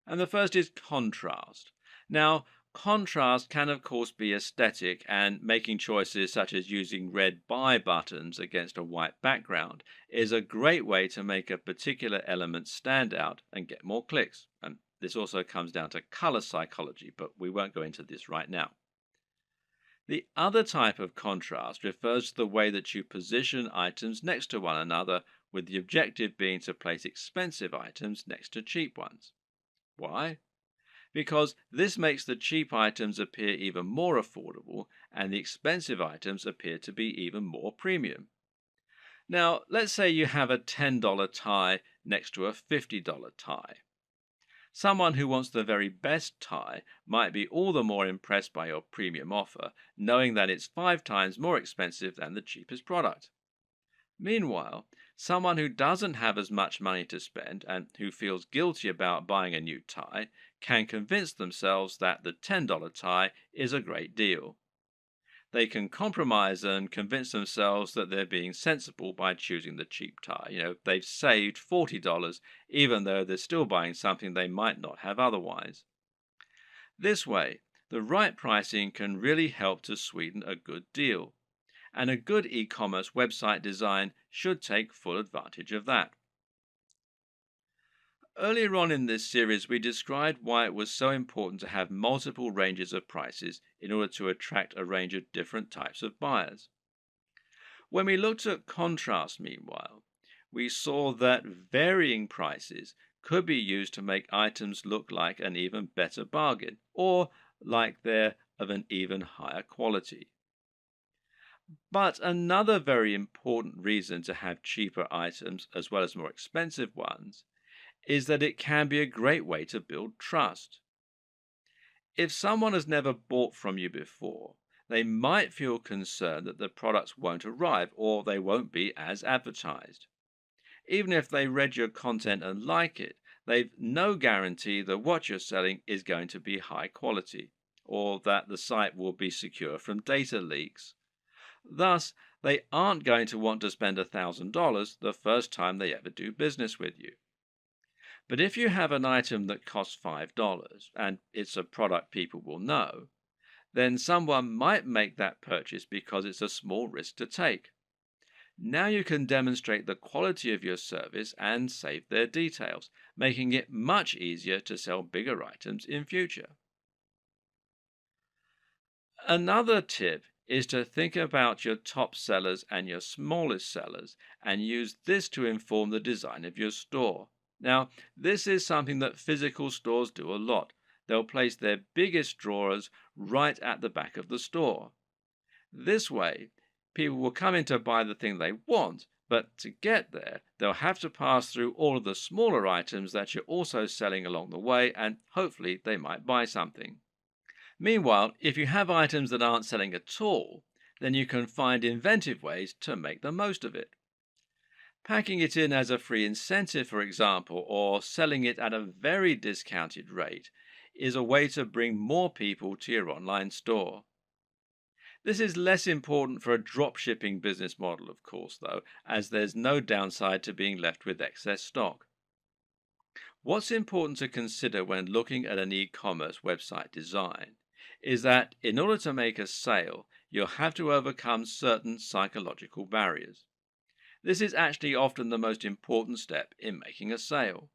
And the first is contrast. Now, contrast can, of course, be aesthetic, and making choices such as using red buy buttons against a white background is a great way to make a particular element stand out and get more clicks. And this also comes down to color psychology, but we won't go into this right now. The other type of contrast refers to the way that you position items next to one another, with the objective being to place expensive items next to cheap ones. Why? Because this makes the cheap items appear even more affordable and the expensive items appear to be even more premium. Now, let's say you have a $10 tie next to a $50 tie. Someone who wants the very best tie might be all the more impressed by your premium offer, knowing that it's 5 times more expensive than the cheapest product. Meanwhile, someone who doesn't have as much money to spend and who feels guilty about buying a new tie can convince themselves that the $10 tie is a great deal. They can compromise and convince themselves that they're being sensible by choosing the cheap tie. They've saved $40 even though they're still buying something they might not have otherwise. This way, the right pricing can really help to sweeten a good deal, and a good e-commerce website design should take full advantage of that. Earlier on in this series, we described why it was so important to have multiple ranges of prices in order to attract a range of different types of buyers. When we looked at contrast, meanwhile, we saw that varying prices could be used to make items look like an even better bargain, or like they're of an even higher quality. But another very important reason to have cheaper items as well as more expensive ones is that it can be a great way to build trust. If someone has never bought from you before, they might feel concerned that the products won't arrive or they won't be as advertised. Even if they read your content and like it, they've no guarantee that what you're selling is going to be high quality or that the site will be secure from data leaks. Thus, they aren't going to want to spend $1,000 the first time they ever do business with you. But if you have an item that costs $5 and it's a product people will know, then someone might make that purchase because it's a small risk to take. Now you can demonstrate the quality of your service and save their details, making it much easier to sell bigger items in future. Another tip is to think about your top sellers and your smallest sellers and use this to inform the design of your store. Now, this is something that physical stores do a lot. They'll place their biggest drawers right at the back of the store. This way, people will come in to buy the thing they want, but to get there, they'll have to pass through all of the smaller items that you're also selling along the way, and hopefully they might buy something. Meanwhile, if you have items that aren't selling at all, then you can find inventive ways to make the most of it. Packing it in as a free incentive, for example, or selling it at a very discounted rate is a way to bring more people to your online store. This is less important for a dropshipping business model, of course, though, as there's no downside to being left with excess stock. What's important to consider when looking at an e commerce website design is that in order to make a sale, you'll have to overcome certain psychological barriers. This is actually often the most important step in making a sale.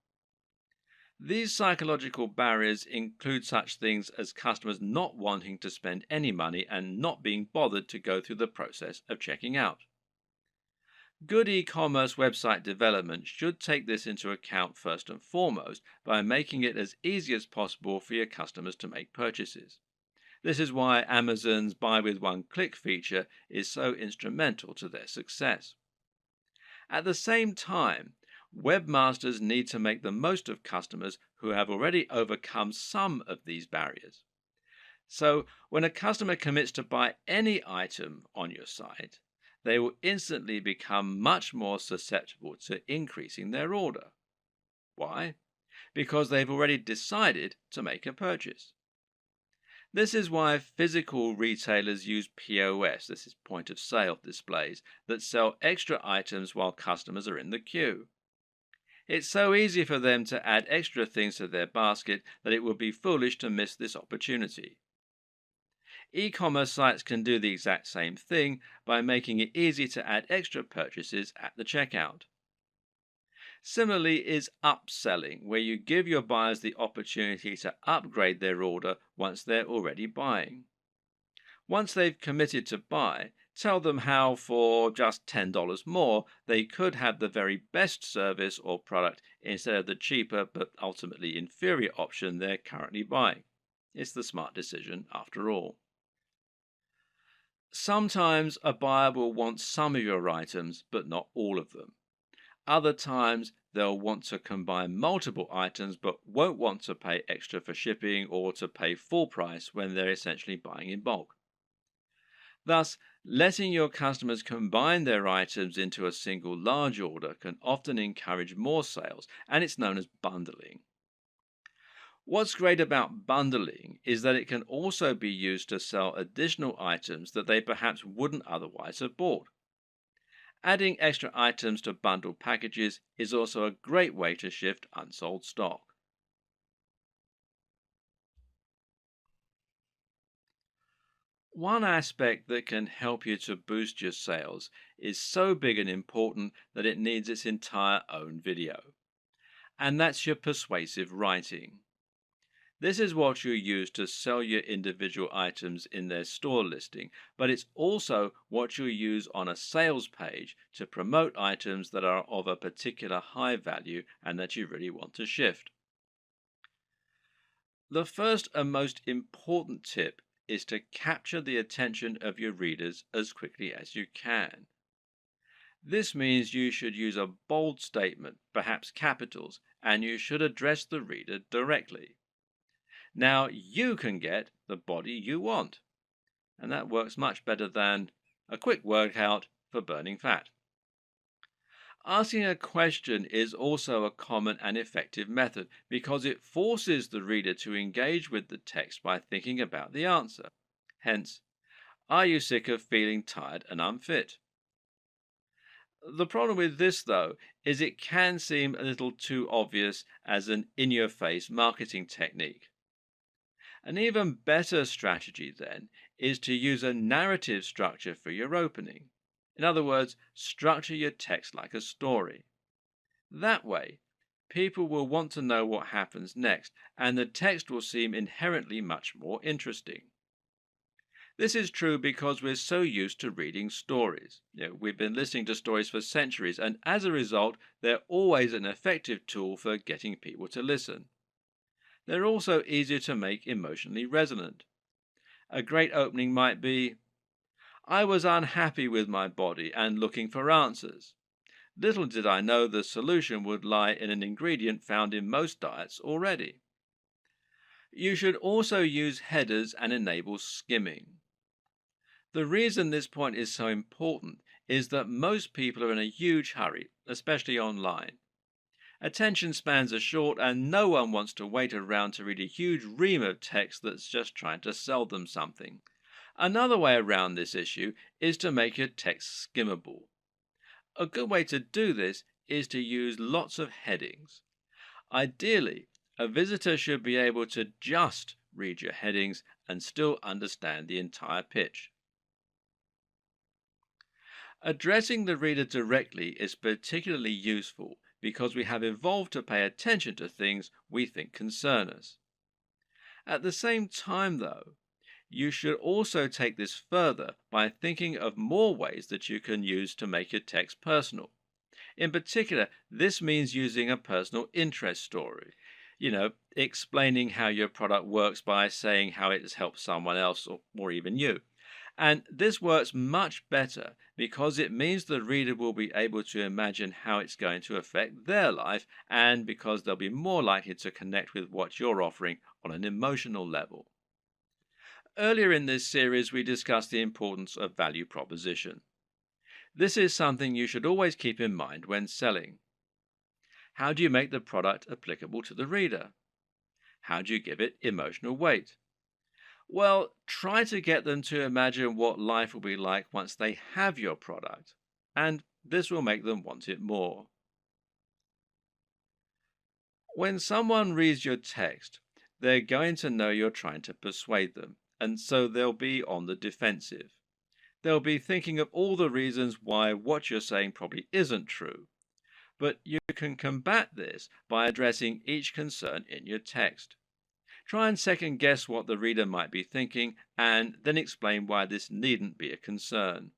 These psychological barriers include such things as customers not wanting to spend any money and not being bothered to go through the process of checking out. Good e commerce website development should take this into account first and foremost by making it as easy as possible for your customers to make purchases. This is why Amazon's Buy with One Click feature is so instrumental to their success. At the same time, webmasters need to make the most of customers who have already overcome some of these barriers. So, when a customer commits to buy any item on your site, they will instantly become much more susceptible to increasing their order. Why? Because they've already decided to make a purchase. This is why physical retailers use POS, this is point of sale displays, that sell extra items while customers are in the queue. It's so easy for them to add extra things to their basket that it would be foolish to miss this opportunity. E-commerce sites can do the exact same thing by making it easy to add extra purchases at the checkout. Similarly is upselling, where you give your buyers the opportunity to upgrade their order once they're already buying. Once they've committed to buy, tell them how for just $10 more they could have the very best service or product instead of the cheaper but ultimately inferior option they're currently buying. It's the smart decision after all. Sometimes a buyer will want some of your items, but not all of them. Other times they'll want to combine multiple items, but won't want to pay extra for shipping or to pay full price when they're essentially buying in bulk. Thus, letting your customers combine their items into a single large order can often encourage more sales, and it's known as bundling. What's great about bundling is that it can also be used to sell additional items that they perhaps wouldn't otherwise have bought. Adding extra items to bundled packages is also a great way to shift unsold stock. One aspect that can help you to boost your sales is so big and important that it needs its entire own video, and that's your persuasive writing. This is what you use to sell your individual items in their store listing, but it's also what you use on a sales page to promote items that are of a particular high value and that you really want to shift. The first and most important tip is to capture the attention of your readers as quickly as you can. This means you should use a bold statement, perhaps capitals, and you should address the reader directly. Now you can get the body you want, and that works much better than a quick workout for burning fat. Asking a question is also a common and effective method because it forces the reader to engage with the text by thinking about the answer. Hence, are you sick of feeling tired and unfit? The problem with this, though, is it can seem a little too obvious as an in-your-face marketing technique. An even better strategy, then, is to use a narrative structure for your opening. In other words, structure your text like a story. That way, people will want to know what happens next, and the text will seem inherently much more interesting. This is true because we're so used to reading stories. We've been listening to stories for centuries, and as a result, they're always an effective tool for getting people to listen. They're also easier to make emotionally resonant. A great opening might be, I was unhappy with my body and looking for answers. Little did I know the solution would lie in an ingredient found in most diets already. You should also use headers and enable skimming. The reason this point is so important is that most people are in a huge hurry, especially online. Attention spans are short and no one wants to wait around to read a huge ream of text that's just trying to sell them something. Another way around this issue is to make your text skimmable. A good way to do this is to use lots of headings. Ideally, a visitor should be able to just read your headings and still understand the entire pitch. Addressing the reader directly is particularly useful because we have evolved to pay attention to things we think concern us. At the same time, though, you should also take this further by thinking of more ways that you can use to make your text personal. In particular, this means using a personal interest story. Explaining how your product works by saying how it has helped someone else or even you. And this works much better because it means the reader will be able to imagine how it's going to affect their life, and because they'll be more likely to connect with what you're offering on an emotional level. Earlier in this series, we discussed the importance of value proposition. This is something you should always keep in mind when selling. How do you make the product applicable to the reader? How do you give it emotional weight? Well, try to get them to imagine what life will be like once they have your product, and this will make them want it more. When someone reads your text, they're going to know you're trying to persuade them, and so they'll be on the defensive. They'll be thinking of all the reasons why what you're saying probably isn't true. But you can combat this by addressing each concern in your text. Try and second guess what the reader might be thinking, and then explain why this needn't be a concern.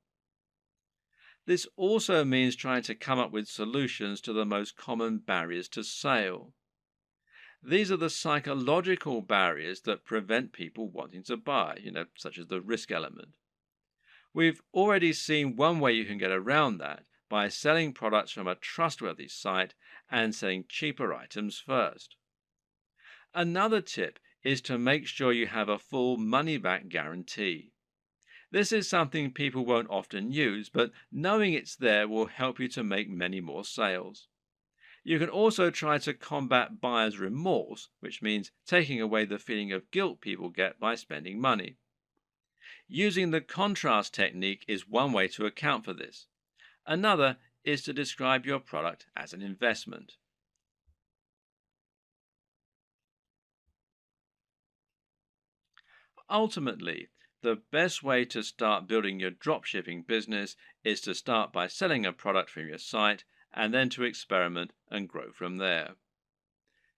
This also means trying to come up with solutions to the most common barriers to sale. These are the psychological barriers that prevent people wanting to buy, such as the risk element. We've already seen one way you can get around that by selling products from a trustworthy site and selling cheaper items first. Another tip is to make sure you have a full money-back guarantee. This is something people won't often use, but knowing it's there will help you to make many more sales. You can also try to combat buyer's remorse, which means taking away the feeling of guilt people get by spending money. Using the contrast technique is one way to account for this. Another is to describe your product as an investment. Ultimately, the best way to start building your dropshipping business is to start by selling a product from your site and then to experiment and grow from there.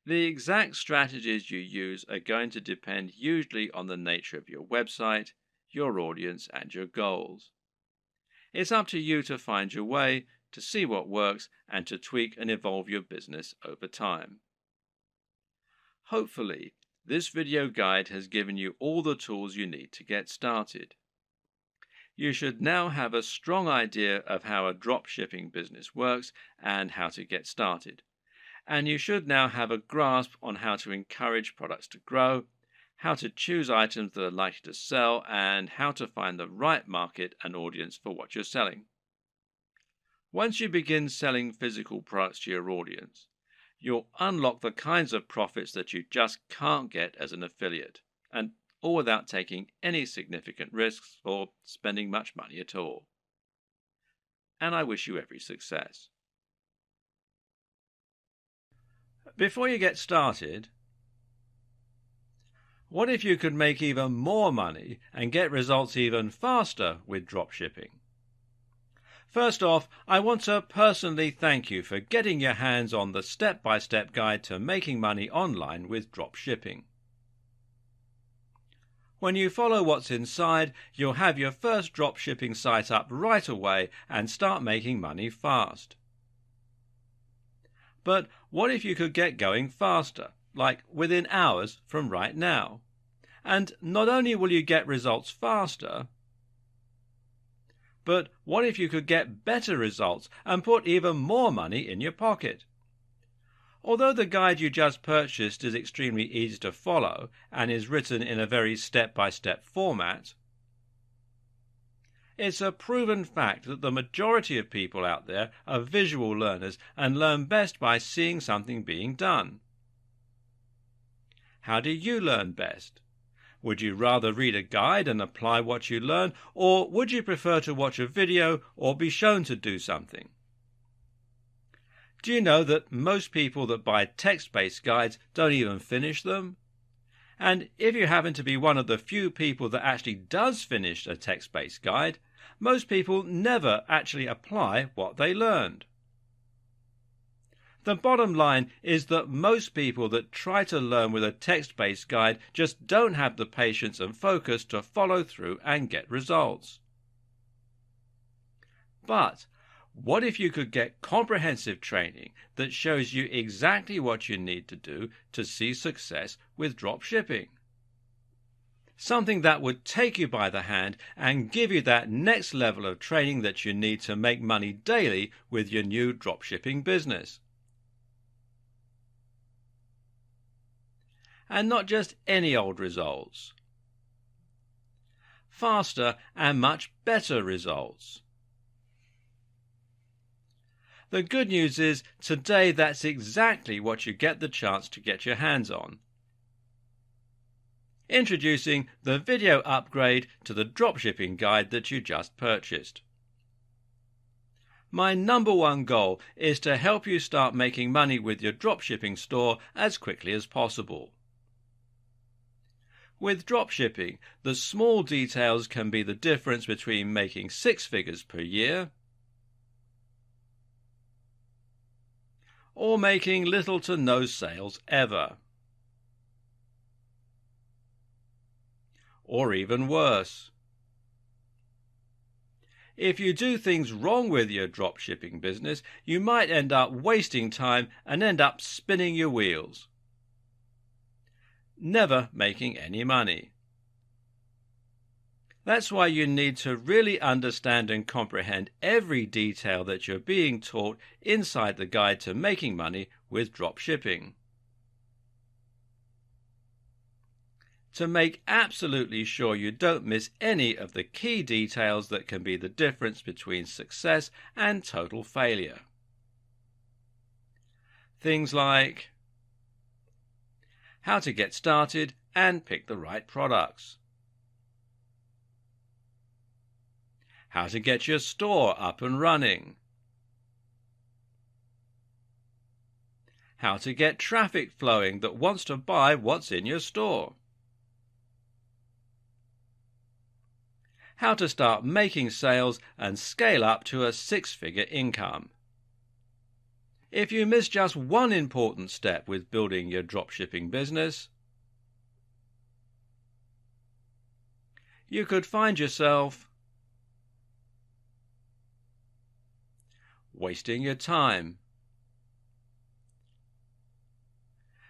The exact strategies you use are going to depend usually on the nature of your website, your audience, and your goals. It's up to you to find your way, to see what works, and to tweak and evolve your business over time. Hopefully, this video guide has given you all the tools you need to get started. You should now have a strong idea of how a dropshipping business works and how to get started. And you should now have a grasp on how to encourage products to grow, how to choose items that are likely to sell, and how to find the right market and audience for what you're selling. Once you begin selling physical products to your audience, you'll unlock the kinds of profits that you just can't get as an affiliate, and all without taking any significant risks or spending much money at all. And I wish you every success. Before you get started, what if you could make even more money and get results even faster with dropshipping? First off, I want to personally thank you for getting your hands on the step-by-step guide to making money online with dropshipping. When you follow what's inside, you'll have your first dropshipping site up right away and start making money fast. But what if you could get going faster, like within hours from right now? And not only will you get results faster, but what if you could get better results and put even more money in your pocket? Although the guide you just purchased is extremely easy to follow and is written in a very step-by-step format, it's a proven fact that the majority of people out there are visual learners and learn best by seeing something being done. How do you learn best? Would you rather read a guide and apply what you learn, or would you prefer to watch a video or be shown to do something? Do you know that most people that buy text-based guides don't even finish them? And if you happen to be one of the few people that actually does finish a text-based guide, most people never actually apply what they learned. The bottom line is that most people that try to learn with a text-based guide just don't have the patience and focus to follow through and get results. But what if you could get comprehensive training that shows you exactly what you need to do to see success with dropshipping? Something that would take you by the hand and give you that next level of training that you need to make money daily with your new dropshipping business. And not just any old results. Faster and much better results. The good news is today that's exactly what you get the chance to get your hands on. Introducing the video upgrade to the dropshipping guide that you just purchased. My number one goal is to help you start making money with your dropshipping store as quickly as possible. With dropshipping, the small details can be the difference between making 6 figures per year or making little to no sales ever. Or even worse. If you do things wrong with your dropshipping business, you might end up wasting time and end up spinning your wheels, never making any money. That's why you need to really understand and comprehend every detail that you're being taught inside the guide to making money with dropshipping. To make absolutely sure you don't miss any of the key details that can be the difference between success and total failure. Things like how to get started and pick the right products, how to get your store up and running, how to get traffic flowing that wants to buy what's in your store, how to start making sales and scale up to a 6-figure income. If you miss just one important step with building your dropshipping business, you could find yourself wasting your time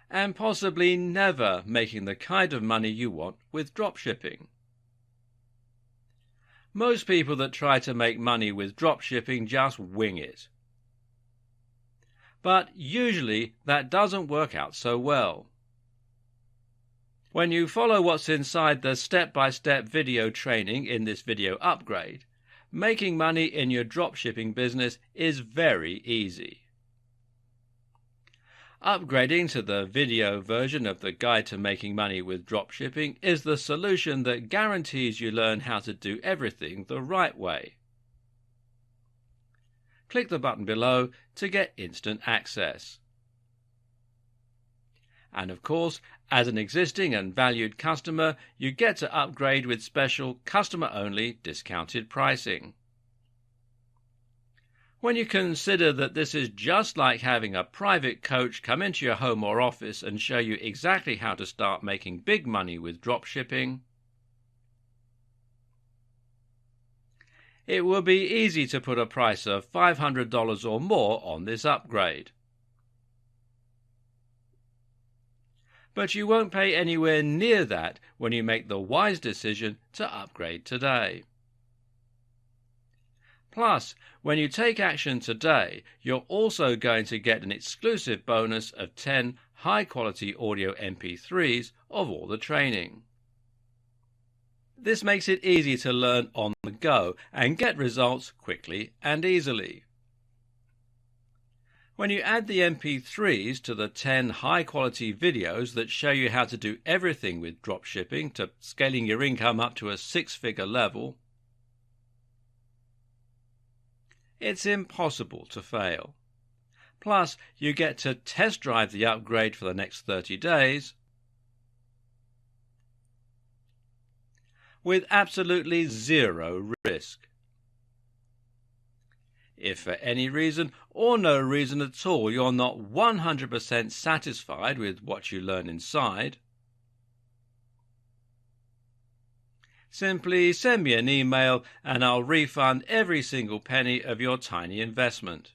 and possibly never making the kind of money you want with dropshipping. Most people that try to make money with dropshipping just wing it. But usually that doesn't work out so well. When you follow what's inside the step-by-step video training in this video upgrade, making money in your dropshipping business is very easy. Upgrading to the video version of the Guide to Making Money with Dropshipping is the solution that guarantees you learn how to do everything the right way. Click the button below to get instant access. And of course, as an existing and valued customer, you get to upgrade with special customer-only discounted pricing. When you consider that this is just like having a private coach come into your home or office and show you exactly how to start making big money with dropshipping, it will be easy to put a price of $500 or more on this upgrade. But you won't pay anywhere near that when you make the wise decision to upgrade today. Plus, when you take action today, you're also going to get an exclusive bonus of 10 high-quality audio MP3s of all the training. This makes it easy to learn on the go and get results quickly and easily. When you add the MP3s to the 10 high-quality videos that show you how to do everything with dropshipping to scaling your income up to a six-figure level, it's impossible to fail. Plus, you get to test drive the upgrade for the next 30 days with absolutely zero risk. If for any reason or no reason at all you're not 100% satisfied with what you learn inside, simply send me an email and I'll refund every single penny of your tiny investment.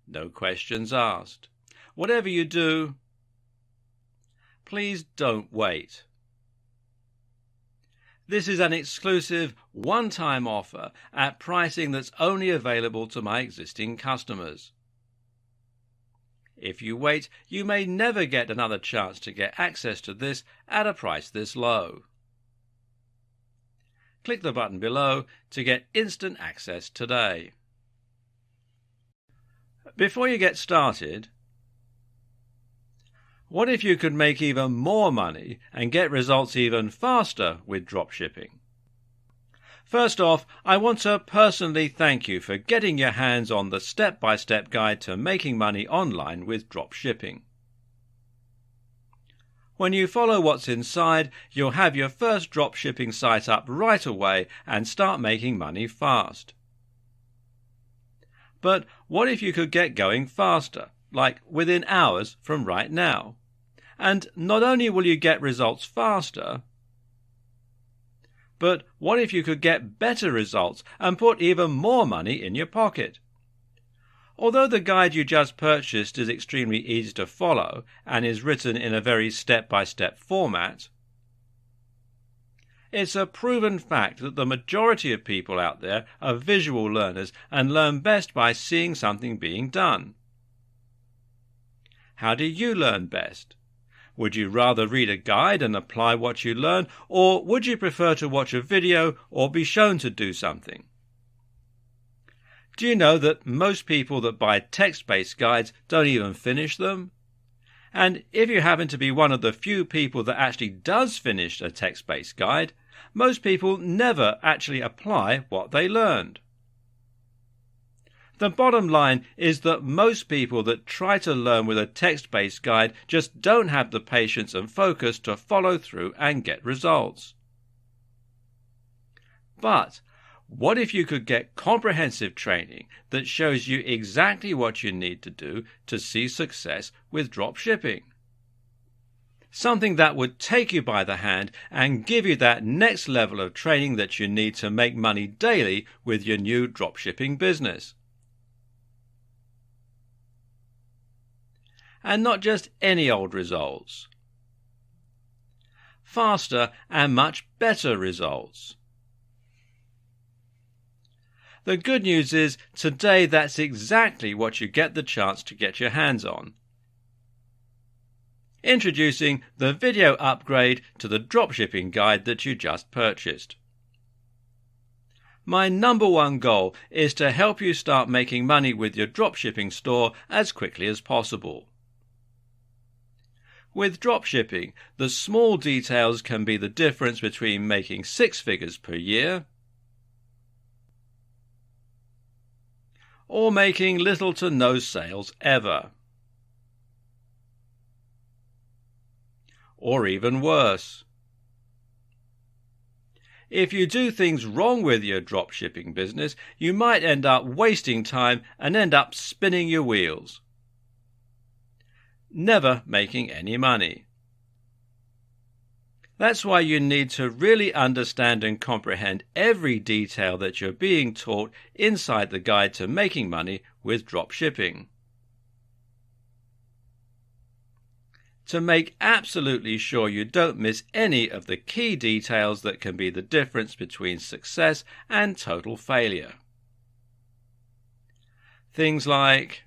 No questions asked. Whatever you do, please don't wait. This is an exclusive one-time offer at pricing that's only available to my existing customers. If you wait, you may never get another chance to get access to this at a price this low. Click the button below to get instant access today. Before you get started, what if you could make even more money and get results even faster with dropshipping? First off, I want to personally thank you for getting your hands on the step-by-step guide to making money online with dropshipping. When you follow what's inside, you'll have your first dropshipping site up right away and start making money fast. But what if you could get going faster, like within hours from right now? And not only will you get results faster, but what if you could get better results and put even more money in your pocket? Although the guide you just purchased is extremely easy to follow and is written in a very step-by-step format, it's a proven fact that the majority of people out there are visual learners and learn best by seeing something being done. How do you learn best? Would you rather read a guide and apply what you learn, or would you prefer to watch a video or be shown to do something? Do you know that most people that buy text-based guides don't even finish them? And if you happen to be one of the few people that actually does finish a text-based guide, most people never actually apply what they learned. The bottom line is that most people that try to learn with a text-based guide just don't have the patience and focus to follow through and get results. But what if you could get comprehensive training that shows you exactly what you need to do to see success with dropshipping? Something that would take you by the hand and give you that next level of training that you need to make money daily with your new dropshipping business. And not just any old results. Faster and much better results. The good news is, today that's exactly what you get the chance to get your hands on. Introducing the video upgrade to the dropshipping guide that you just purchased. My number one goal is to help you start making money with your dropshipping store as quickly as possible. With dropshipping, the small details can be the difference between making 6 figures per year or making little to no sales ever. Or even worse. If you do things wrong with your dropshipping business, you might end up wasting time and end up spinning your wheels, never making any money. That's why you need to really understand and comprehend every detail that you're being taught inside the guide to making money with dropshipping. To make absolutely sure you don't miss any of the key details that can be the difference between success and total failure. Things like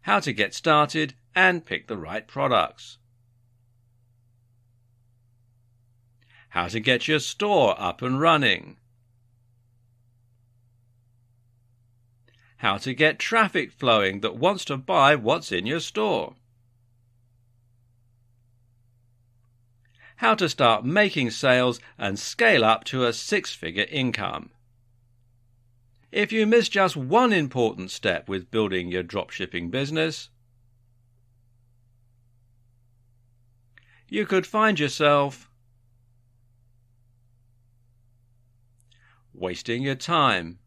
how to get started and pick the right products, how to get your store up and running, how to get traffic flowing that wants to buy what's in your store, how to start making sales and scale up to a six-figure income. If you miss just one important step with building your dropshipping business, you could find yourself wasting your time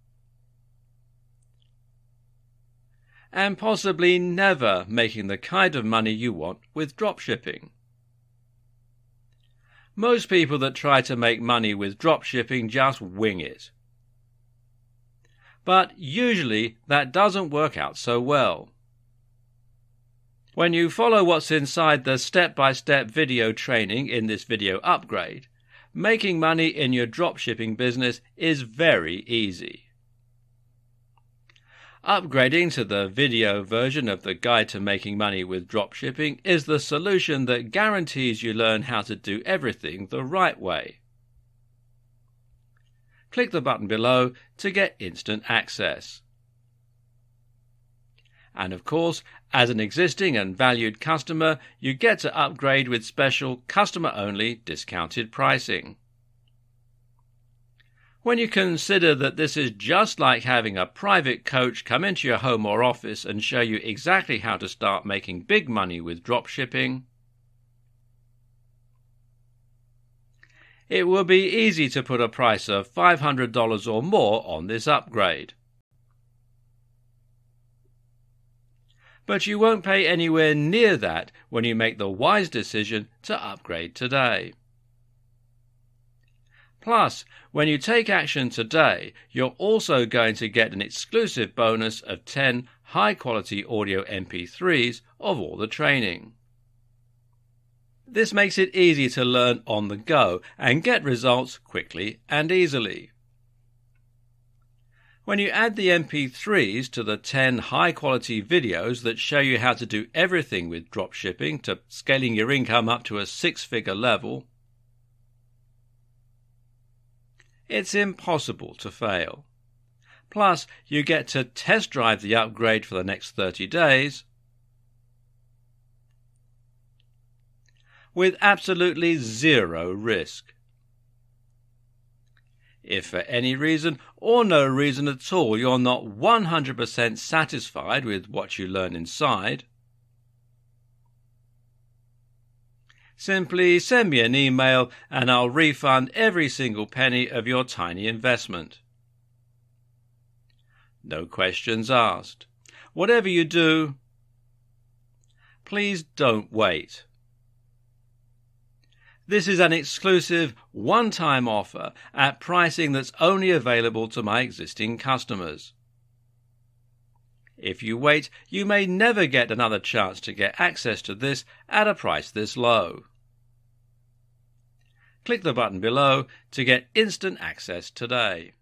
and possibly never making the kind of money you want with dropshipping. Most people that try to make money with dropshipping just wing it. But usually that doesn't work out so well. When you follow what's inside the step-by-step video training in this video upgrade, making money in your dropshipping business is very easy. Upgrading to the video version of the Guide to Making Money with Dropshipping is the solution that guarantees you learn how to do everything the right way. Click the button below to get instant access. And of course, as an existing and valued customer, you get to upgrade with special customer-only discounted pricing. When you consider that this is just like having a private coach come into your home or office and show you exactly how to start making big money with dropshipping, it will be easy to put a price of $500 or more on this upgrade. But you won't pay anywhere near that when you make the wise decision to upgrade today. Plus, when you take action today, you're also going to get an exclusive bonus of 10 high-quality audio MP3s of all the training. This makes it easy to learn on the go and get results quickly and easily. When you add the MP3s to the 10 high-quality videos that show you how to do everything with dropshipping to scaling your income up to a six-figure level, it's impossible to fail. Plus, you get to test drive the upgrade for the next 30 days with absolutely zero risk. If for any reason or no reason at all you're not 100% satisfied with what you learn inside, simply send me an email and I'll refund every single penny of your tiny investment. No questions asked. Whatever you do, please don't wait. This is an exclusive one-time offer at pricing that's only available to my existing customers. If you wait, you may never get another chance to get access to this at a price this low. Click the button below to get instant access today.